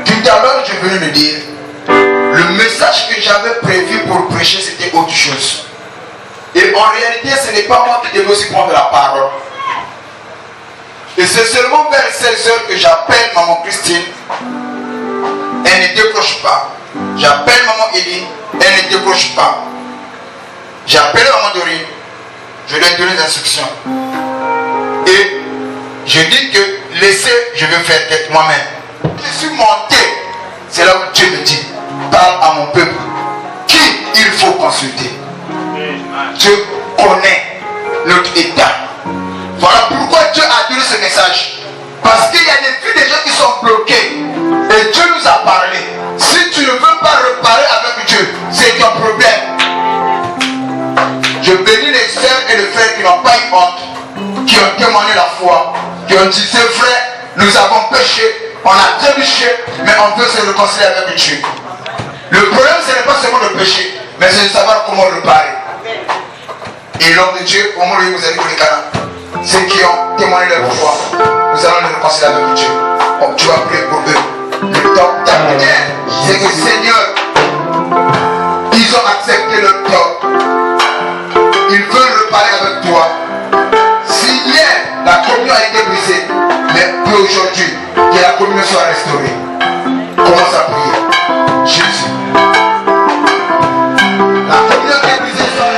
Speaker 4: Tout à l'heure, je venais de dire, le message que j'avais prévu pour prêcher, c'était autre chose. Et en réalité, ce n'est pas moi qui devais aussi prendre la parole. Et c'est seulement vers 16h que j'appelle maman Christine. Elle ne décroche pas. J'appelle maman Elie. Elle ne décroche pas. J'appelle maman Dorine. Je lui ai donné des instructions. Et je dis que laissez, je vais faire tête moi-même. Je suis monté. C'est là où Dieu me dit, parle à mon peuple. Qui il faut consulter? Dieu connaît notre état. Voilà pourquoi Dieu a donné ce message. Parce qu'il y a des vies des gens qui sont bloqués. Et Dieu nous a parlé. Si tu ne veux pas reparler avec Dieu, c'est ton problème. Je bénis les sœurs et les frères qui n'ont pas eu honte, qui ont témoigné la foi, qui ont dit c'est vrai, nous avons péché, on a trébuché, mais on veut se réconcilier avec Dieu. Le problème, ce n'est pas seulement le péché, mais c'est de savoir comment réparer. Et l'homme de Dieu, comment vous avez dit les canards, ceux qui ont témoigné leur foi, nous allons nous réconcilier avec Dieu. Donc, tu vas prier pour eux. Le temps terminé, c'est que Seigneur, ils ont accepté leur tort. Ils veulent reparler avec toi. Si hier la communion a été brisée, mais aujourd'hui, que la communion soit restaurée. Commence à prier. Jésus. La communion qui est brisée soit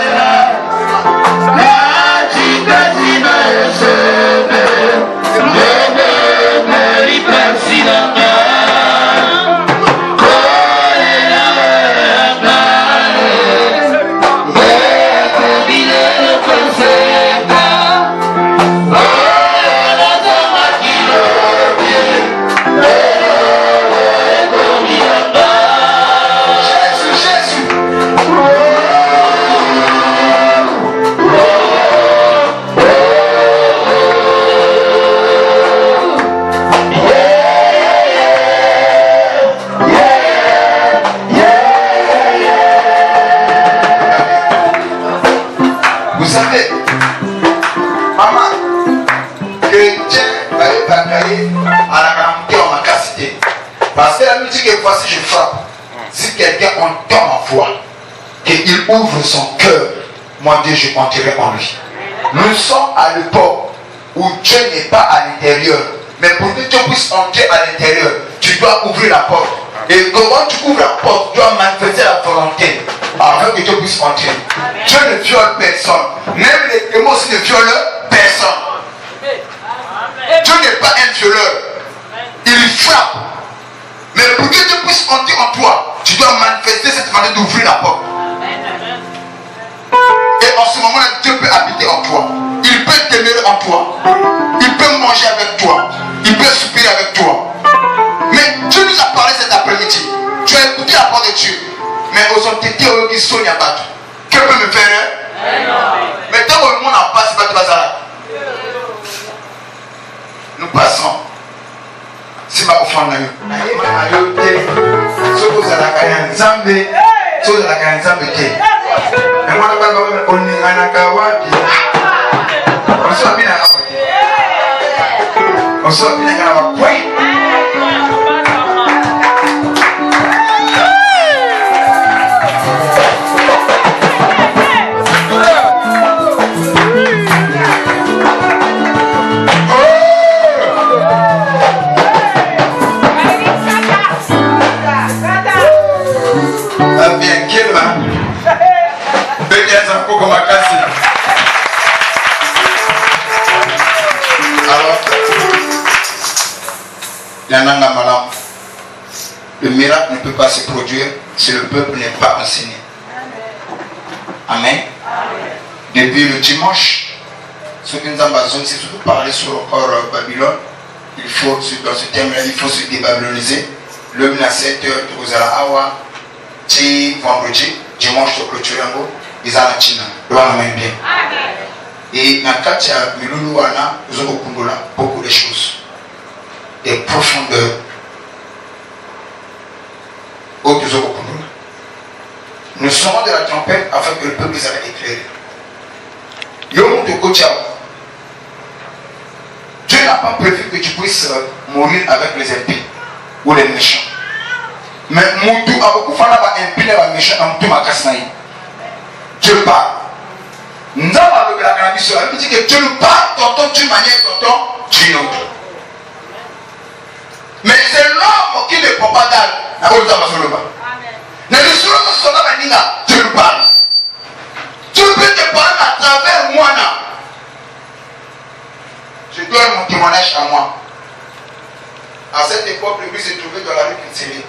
Speaker 4: parce que la musique est voici je frappe. Si quelqu'un entend ma voix et il ouvre son cœur, moi Dieu je entrerai en lui. Nous sommes à l'époque où Dieu n'est pas à l'intérieur, mais pour que Dieu puisse entrer à l'intérieur, tu dois ouvrir la porte. Et comment tu ouvres la porte, tu dois manifester la volonté afin que Dieu puisse entrer. Dieu ne viole personne, même les démons aussi ne violent personne. Dieu n'est pas un violeur, il frappe. Mais pour que Dieu puisse entrer en toi, tu dois manifester cette manière d'ouvrir la porte. Et en ce moment-là, Dieu peut habiter en toi. Il peut t'aimer en toi. Il peut manger avec toi. Il peut soupirer avec toi. Mais Dieu nous a parlé cet après-midi. Tu as écouté la parole de Dieu. Mais aux entités qui sont à battre. Que peut me faire? Mais tant que le monde en passe, c'est pas de bazar. Nous passons. Si ma offrande n'a eu. Ce que vous avez à Nzambe, ce que vous avez à Nzambe, et moi, on est à Nakawapi. On soit bien à Nakawapi. On soit bien à Nakawapi. le miracle ne peut pas se produire si le peuple n'est pas enseigné. Amen. Depuis le dimanche, ce que nous avons besoin, c'est surtout parler sur encore Babylone. Il faut, dans ce thème-là, il faut se débabyloniser. Le 7h, vous allez avoir, vendredi, dimanche, tu clôturer en gros, ils ont la Chine. Le bien. Et dans le cas de Miloulouana, nous avons beaucoup de choses. Et profondeur. Nous sommes de la trompette afin que le peuple soit éclairé. Dieu n'a pas prévu que tu puisses mourir avec les impies ou les méchants. Mais Moutou a beaucoup fait un impie et méchant dans tout ma casse. Dieu parle. Nous avons la cannabis sur la dit que Dieu nous parle, tonton, tu manières, tonton, tu nous. Mais c'est l'homme qui ne prend pas d'âge. Dieu nous parle. Dieu peut te parler à travers moi. Je donne mon témoignage à moi. À cette époque, le but se trouvait dans la rue Kinsele.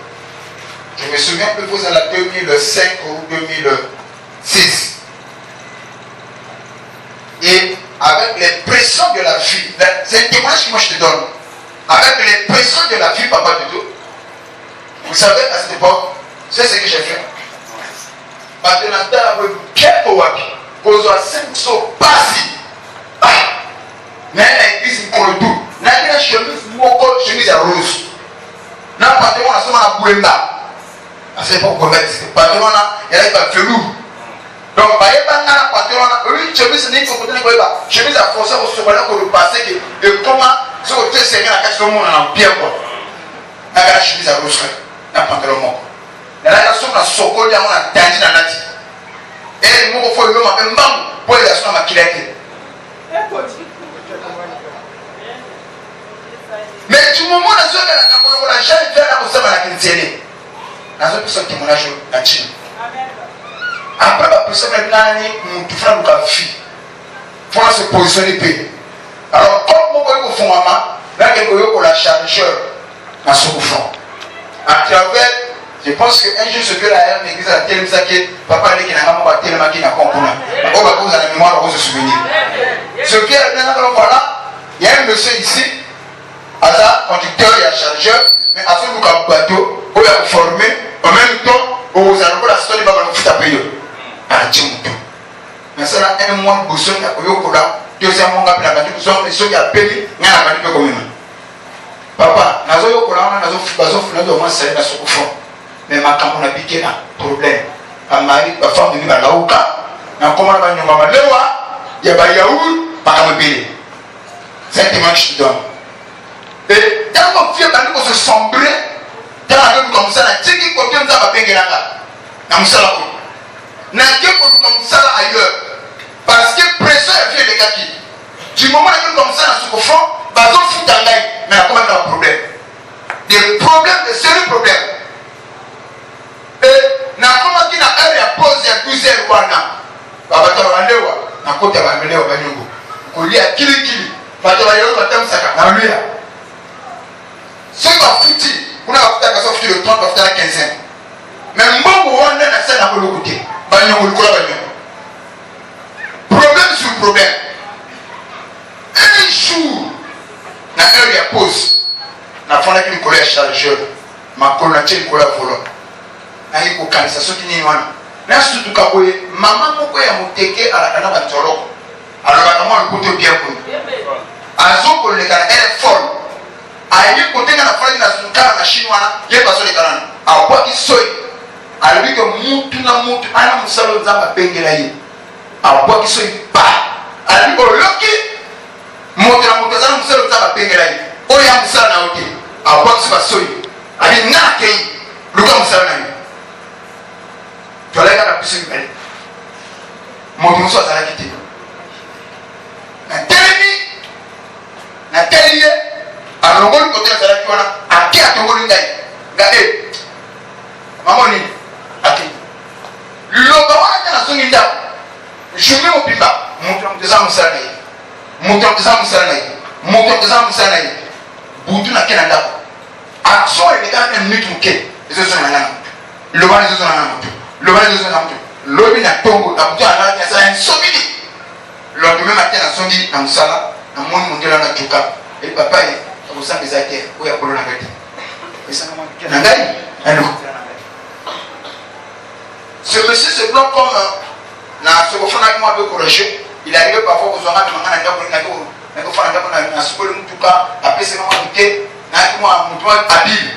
Speaker 4: Je me souviens que vous êtes en 2005 ou 2006. Et avec les pressions de la vie, c'est un témoignage que moi je te donne. Avec les pressions de la vie, papa de tout. Vous savez, à cette époque, c'est ce que j'ai fait. Maintenant, avec Pierre Owapi, vous avez 500 passes. Mais l'église, il colle tout. La chemise à rose. N'a pas de monde à ce moment-là, Bouemba. À cette époque, patron, il y avait pas de velours. Donc, il y a un patron, une chemise, chemise à forcer au secondaire pour le passer. Et comment, si vous êtes serré la cache, tout le monde en pierre. Il y a la chemise à rose. Il y a un pantalon. Il y a la somme à Sokol, il y a un tandi dans la tête. Et il faut le faire un pour les assumer à Kilaki. Mais du moment où on a jamais fait la chose à la Kinsele, la personne qui m'a joué à Chine. Après, la personne qui m'a dit que tu feras le fille. Il faut se positionner. Alors, comme on fait maman, là, quelqu'un qui a la chargeur à son fond. À travers, je pense qu'un jour, ce que la l'église a tellement ça que papa a dit qu'il n'a pas tellement qu'il n'a pas compris. On va vous la mémoire, on va se souvenir. Ce qui est là, voilà, il y a un monsieur ici. Asa conducteur et chargeur, mais à ce moment bateau, on a formé, en même temps, on a la histoire de Baba Fout à payer. À Tchimoutou. Mais ça là, un mois de bousson, il y a Oyokola, deuxième mois, il y a la bousson, mais ceux qui a payé, il y a la manipulation comme même. Papa, Nazo Yokola, Nazo Bazo, Nazo, moi, c'est la souffrance. Mais ma campagne a piqué là, problème. Ma mari, ma femme de Niba Laouka, n'a comment la bannière Mama Lewa, il y a Bayaoul, par me payer. C'est un témoignage que je te donne. Et quand on fait qu'on se sombrer, dans la vie comme ça, tu sais qu'il faut que nous avons bien gagné. Nous sommes là. Comme ça ailleurs. Parce que pression est fait les gars qui. Du moment où comme ça, nous sommes au bah on fout dans l'air. Mais il y a quand même un problème. Des problèmes, des sérieux problèmes. Et nous avons dit qu'il y a posé à 12 heures. Baba Tawandewa, na kota Bamelewa Banyongo. Kolia Kili. Baba Tawandewa Tamsaka, na lui. Ceux qui ont foutu, on a foutu le 30, on a foutu la 15e. Mais bon, on a la scène à l'autre côté. Problème sur problème. Un jour, na heure il y a pause. Na fond qui me collait à chargeur. Ma colonne colla volant. Na y a une ça qui n'y a pas. Na surtout quand maman moko ya moteke à la canne de Toro. Alors maman le côté bien connu. Azo pour les cannes, elle est folle. Aïe côté na fali na sunkana na chinois ye paso le kanana akwa kisoi alibi que mutu na mutu ana musalo nzamba pengela ye akwa kisoi pa alibi ko loki mutu na mutu ana musalo nzamba pengela ye oya musala na oke akwa kisoi ali ngake luka musala na ye tolega na pisu mbele mutu muso azala kiti na telemi alors on côté de la qui a qui a tombé une taille regardez maman ni aki le bawa na son inda je me au pimba montre des âmes salées montre des âmes salées montre des âmes salées boudu na kenanda action et les gars une minute muke les autres sont là. Le vent, les autres sont là. Le vent, les autres sont là. L'homme n'a pas Congo, n'a pas de ça, un sommet. Le lendemain matin, à son lit, en sala, à mon monté dans la Tchoka. Et papa, il a des artères. Où il y a pour la bête. Et ça m'a dit, ce monsieur se bloque comme ce qu'on fait avec moi un peu courageux. Il arrive parfois aux oreilles de maman, en tout cas, après c'est vraiment goûté, habile.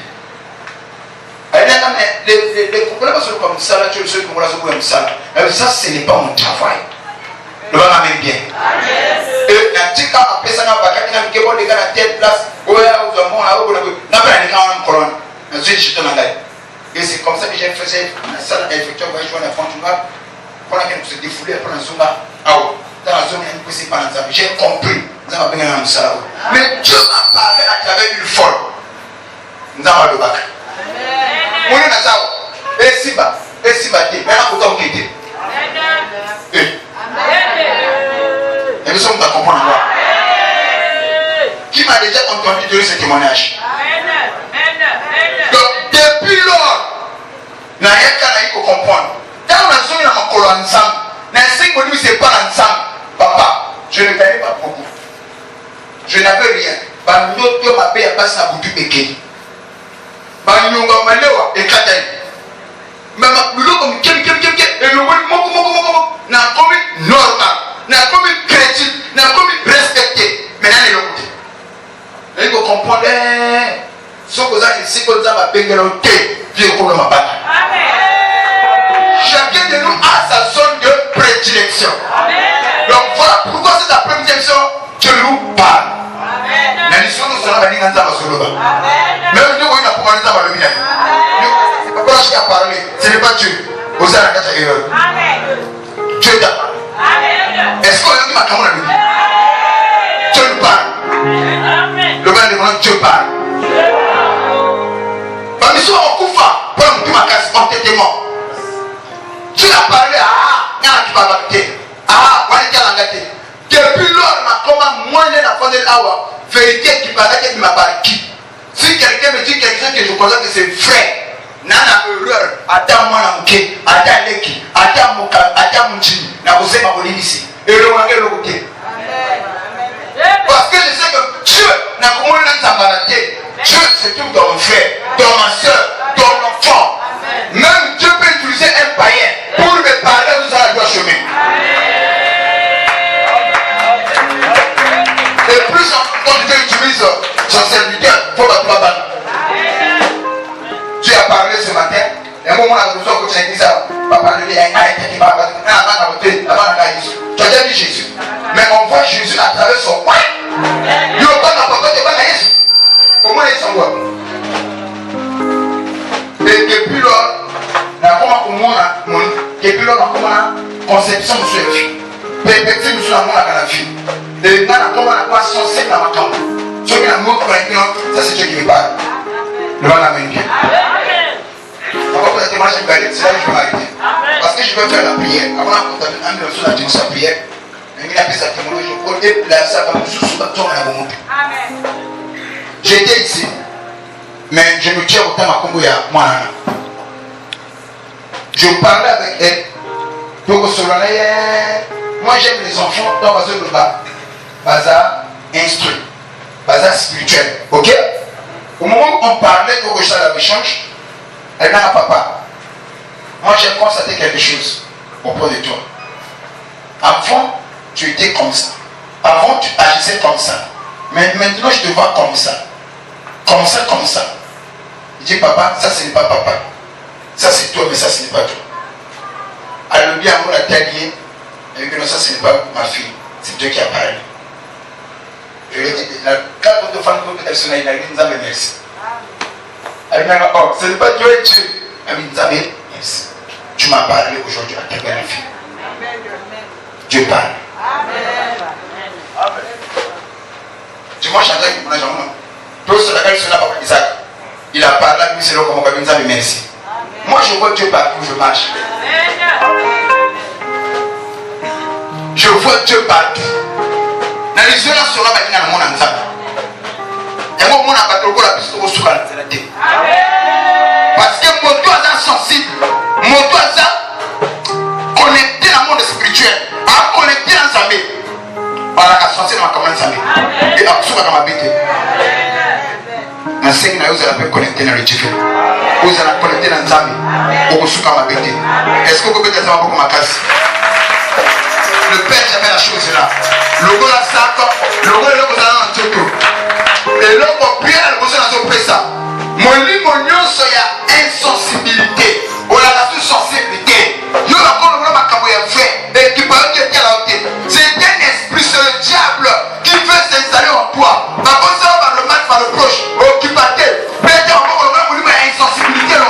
Speaker 4: Les problèmes sont comme ça, là, tu sais comment comme ça. Ça, ce n'est pas mon travail. Le va m'amène bien. Et un petit cas, après ça, on va faire des gars à telle place. Ouais, aux hommes, là, on n'a pas les gars en colonne. Et c'est comme ça que j'ai fait la salle effectivement, je vois la fonte noire. Pendant qu'elle se défoulait, pendant la zone, dans la zone, j'ai compris. Mais Dieu m'a parlé à travers une folle. Nous avons le bac. On est dans ça. Et si bas, maintenant pourquoi vous quittez? Et nous sommes à comprendre. Qui m'a déjà entendu donner ce témoignage? Donc, depuis lors, il n'y a rien qu'à comprendre. Quand on a zone dans mon colo ensemble, dans 5 modules, c'est pas ensemble. Papa, je ne gagnais pas beaucoup. Je n'avais rien. L'autre m'a payé à passer à Boutou Péké. Banyonga Malewa et Kataï. Mais ma boulot comme quelqu'un, et le mot n'a commis normal, n'a commis chrétien, n'a commis respecté. Maintenant, il est l'autre. Il faut comprendre. Ce que vous avez dit, c'est que vous avez payé le thé, puis vous pouvez m'abattre. Chacun de nous a sa zone de prédilection. Donc voilà pourquoi cette après-midi, Dieu nous parle. Mais les choses nous seront venus dans la solo. Même nous, on a pas dans le village. Pourquoi je t'ai parlé? Ce n'est pas Dieu. Vous avez la carte erreur. Dieu t'a parlé. Est-ce qu'on a dit ma camarade? Dieu nous parle. Le gars demande Dieu parle. Bah, mais si on coupe, pour nous ma casse, on t'était mort. Dieu a parlé à qui va battre. On est à la gâté. Depuis lors, on a comment moi, la fin de l'awa, vérité qui parle qui m'a parlé. Si quelqu'un me dit quelque chose que je constate que c'est vrai, nana erreur, attends moi na mke, attends leki, attends moka, attends mchini, na kusema polisi. Et le wange le côté. Parce que je sais que Dieu n'a comment s'embarater. Dieu c'est tout ton frère, ton ma soeur, ton enfant. Même Dieu peut utiliser un païen pour me parler de ça à chemin. Et plus quand Dieu utilise son serviteur, il faut pas tout abattre. Dieu a parlé ce matin. Et un moment, on a besoin que tu aies dit ça. Papa, il y a un gars qui va parler. Tu as déjà vu Jésus. Mais on voit Jésus à travers son coin. Il n'y a pas d'apporter de Jésus. Comment il s'en voit? Et depuis lors, depuis lors, on a conception de ce vie. Perspective de la vie. Et maintenant, comment on a censé dans ma camp. Ceux qui ont mot ça c'est Dieu qui me parle. Le monde amène bien. Avant que témoignage me gagne, c'est là que je vais m'arrêter. Parce que je veux faire la prière. Avant qu'on t'amène un de la sa prière, il a fait sa témoignage, je peux déplacer ça comme sous la tombe à la montre. J'étais ici, mais je me tiens au temps à Congo, moi. Je parlais avec elle. Donc, moi j'aime les enfants dans ma zone de bas. Bazar instruit. Bazar spirituel. Ok? Au moment où on parlait pour que ça l'échange, elle n'a pas papa. Moi j'ai constaté quelque chose auprès de toi. Avant, tu étais comme ça. Avant, tu agissais comme ça. Mais maintenant, je te vois comme ça. Comme ça, comme ça. Il dit, papa, ça ce n'est pas papa. Ça c'est toi, mais ça ce n'est pas toi. Alors bien, on a taillé. Et que non, ça ce n'est pas ma fille. C'est Dieu qui a parlé. Je lui ai dit, la carte de femme que elle se n'a nous avait merci. Elle m'a dit, oh, ce n'est pas Dieu et Dieu. Elle m'a dit, merci. Tu m'as parlé aujourd'hui à ta belle fille. Dieu parle. Amen. Dimanche, j'entends mon agent. Tout ce que papa Isaac, il a parlé à lui, c'est là comme on dit, merci. Moi, je vois Dieu partout où je marche. Je vois Dieu partout. Dans les yeux, là, sur la bâtiment, dans mon ensemble. Et moi, mon abattoir, la piste au soukal. Parce que vous allez connecter dans le Dieu. Vous allez connecter dans Nzambi. Est-ce que vous pouvez dire ça pour ma casse? Le Père jamais la chose là. Le gars là, ça, le gars là, vous allez en tout. Et là, pour bien, le besoin de ça. Mon lit, mon lieu, il y a insensibilité. On a la sensibilité. Il y a encore le moment quand vous avez fait. Et qui parle de quelqu'un là. C'est un esprit, c'est le diable qui veut s'installer en toi. Par contre, ça va le mal, par le proche. Qui partait. Peut-être encore le moment où il y a insensibilité là.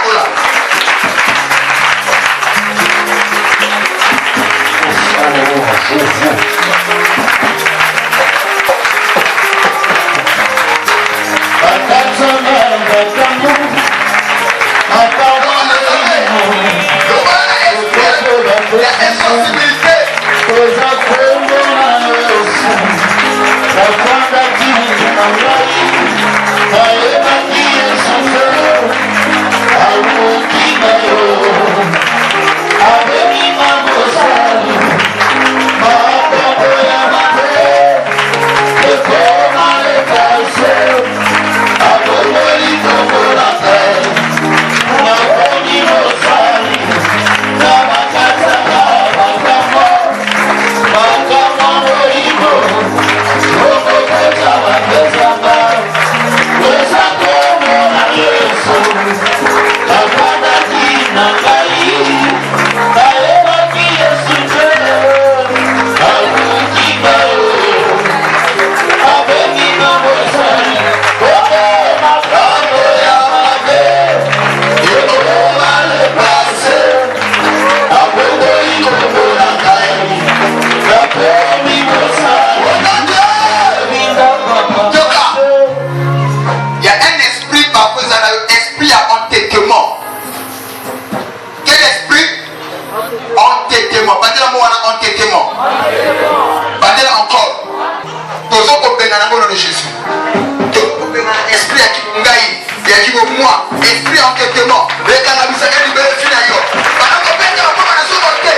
Speaker 4: Esprit enquêtement, les cannabis à libérer le finayo. Pendant qu'on fait la pomme à la souveraineté,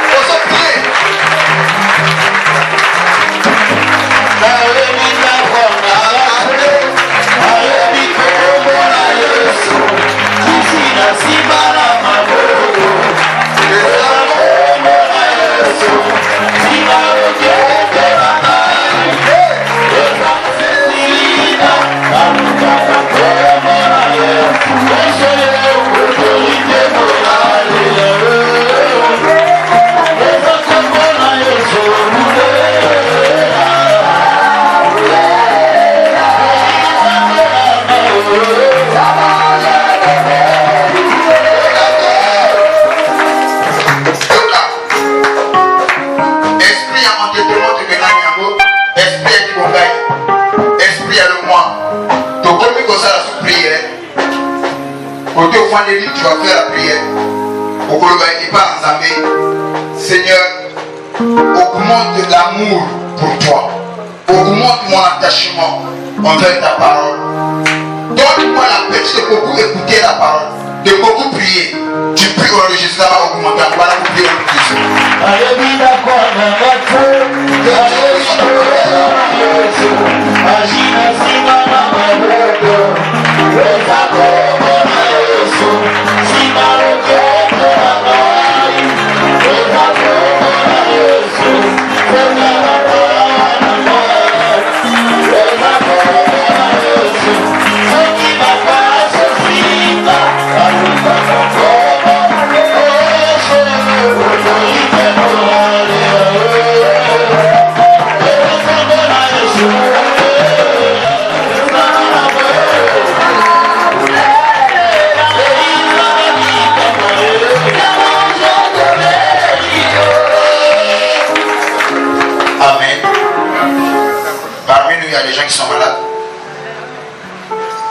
Speaker 4: on se prie. Tu vas faire la prière. Seigneur, augmente l'amour pour toi. Augmente mon attachement envers ta parole. Donne-moi la peine de beaucoup écouter la parole, de beaucoup prier. Tu pries au nom de Jésus, ça va augmenter. Voilà pour prier au nom de Jésus.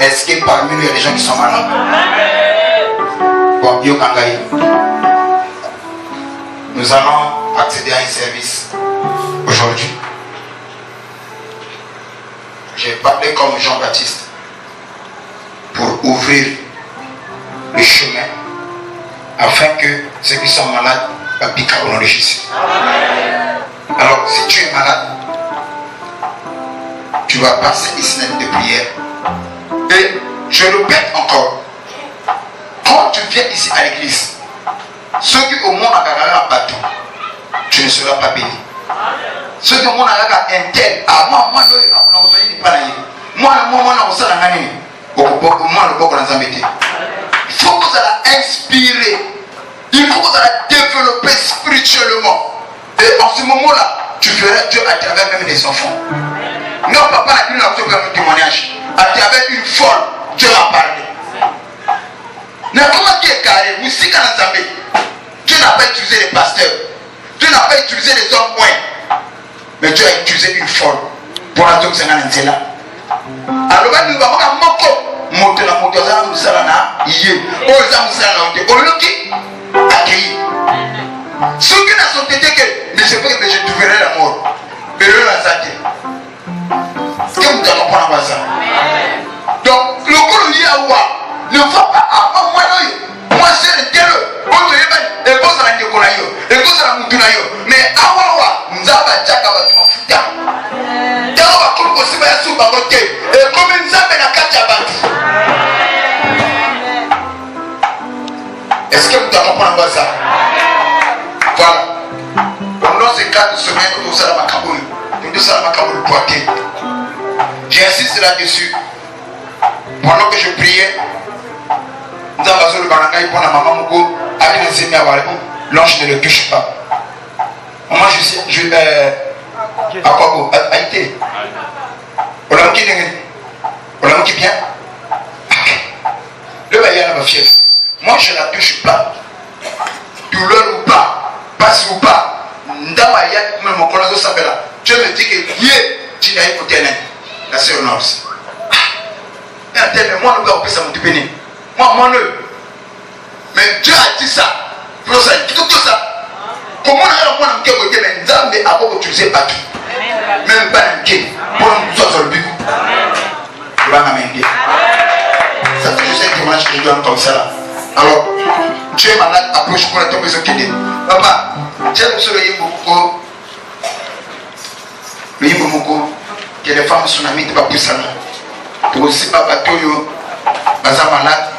Speaker 4: Est-ce que parmi nous il y a des gens qui sont malades? Bon, Yo Kangaï. Nous allons accéder à un service aujourd'hui. J'ai parlé comme Jean-Baptiste pour ouvrir le chemin afin que ceux qui sont malades piquent au nom de Jésus. Alors, si tu es malade, tu vas passer une semaine de prière. Et Je répète encore. Quand tu viens ici à l'église, ceux qui au monde à bateau, tu ne seras pas béni. Ceux qui au monde à un tel, moi, il faut que vous allez inspirer. Il faut que vous allez développer spirituellement. Et en ce moment-là, tu verras Dieu à travers même des enfants. Non, papa a dit là, tu peux faire un témoignage. À travers une folle, Dieu a parlé. Mais comment Dieu est carré? Dieu n'a pas utilisé les pasteurs. Dieu n'a pas utilisé les hommes moins. Mais Dieu a utilisé une folle. Pour la donc c'est un là. Alors, nous allons monter la moto, nous allons y accueillir. Ceux qui n'ont pas été que, mais je trouverai la mort. Mais eux, la santé. Est-ce que vous comprenez ça? Donc, le coup de Yahoua ne va pas à moi, c'est le terreur. Et cause à la Nikonayo, et cause à la Moutunayo. Mais Awawa, nous avons déjà qu'à votre futa. Yahoua, comme vous savez, sous ma côté, et comme nous avons la carte à battre. Est-ce que vous comprenez ça? Voilà. Pendant ces 4 semaines, nous allons à Kaboul Poitiers. J'insiste là-dessus. Pendant que je priais, nous avons besoin de Barangaï pour la maman Mouko, avec les ennemis à Walibou, l'ange ne le touche pas. Moi, je à quoi à Haïti. On a qui bien. Le baillant va fier. Moi, je ne la touche pas. Douleur ou pas, passe ou pas. Ndamaya, même mon collègue s'appelle là. Dieu me dit que tu n'as pas été la sœur Nors. Mais moi, le gars, on peut s'en bénir. Moi, mais Dieu a dit ça. Tout ça. Comment on a dit que mais Nzambe a pas utilisé partout. Même pas un quai. Pour nous sortir le but. Je vais m'amener. Ça fait juste un témoignage que je donne comme ça là. Alors, Dieu est malade, approche pour la tombe de qui dit. Papa, tu as le Yimbo. Le Yimbo Moko, que les femmes sont amies de Papou Sana. Pour aussi, papa, Toyo, Baza malade.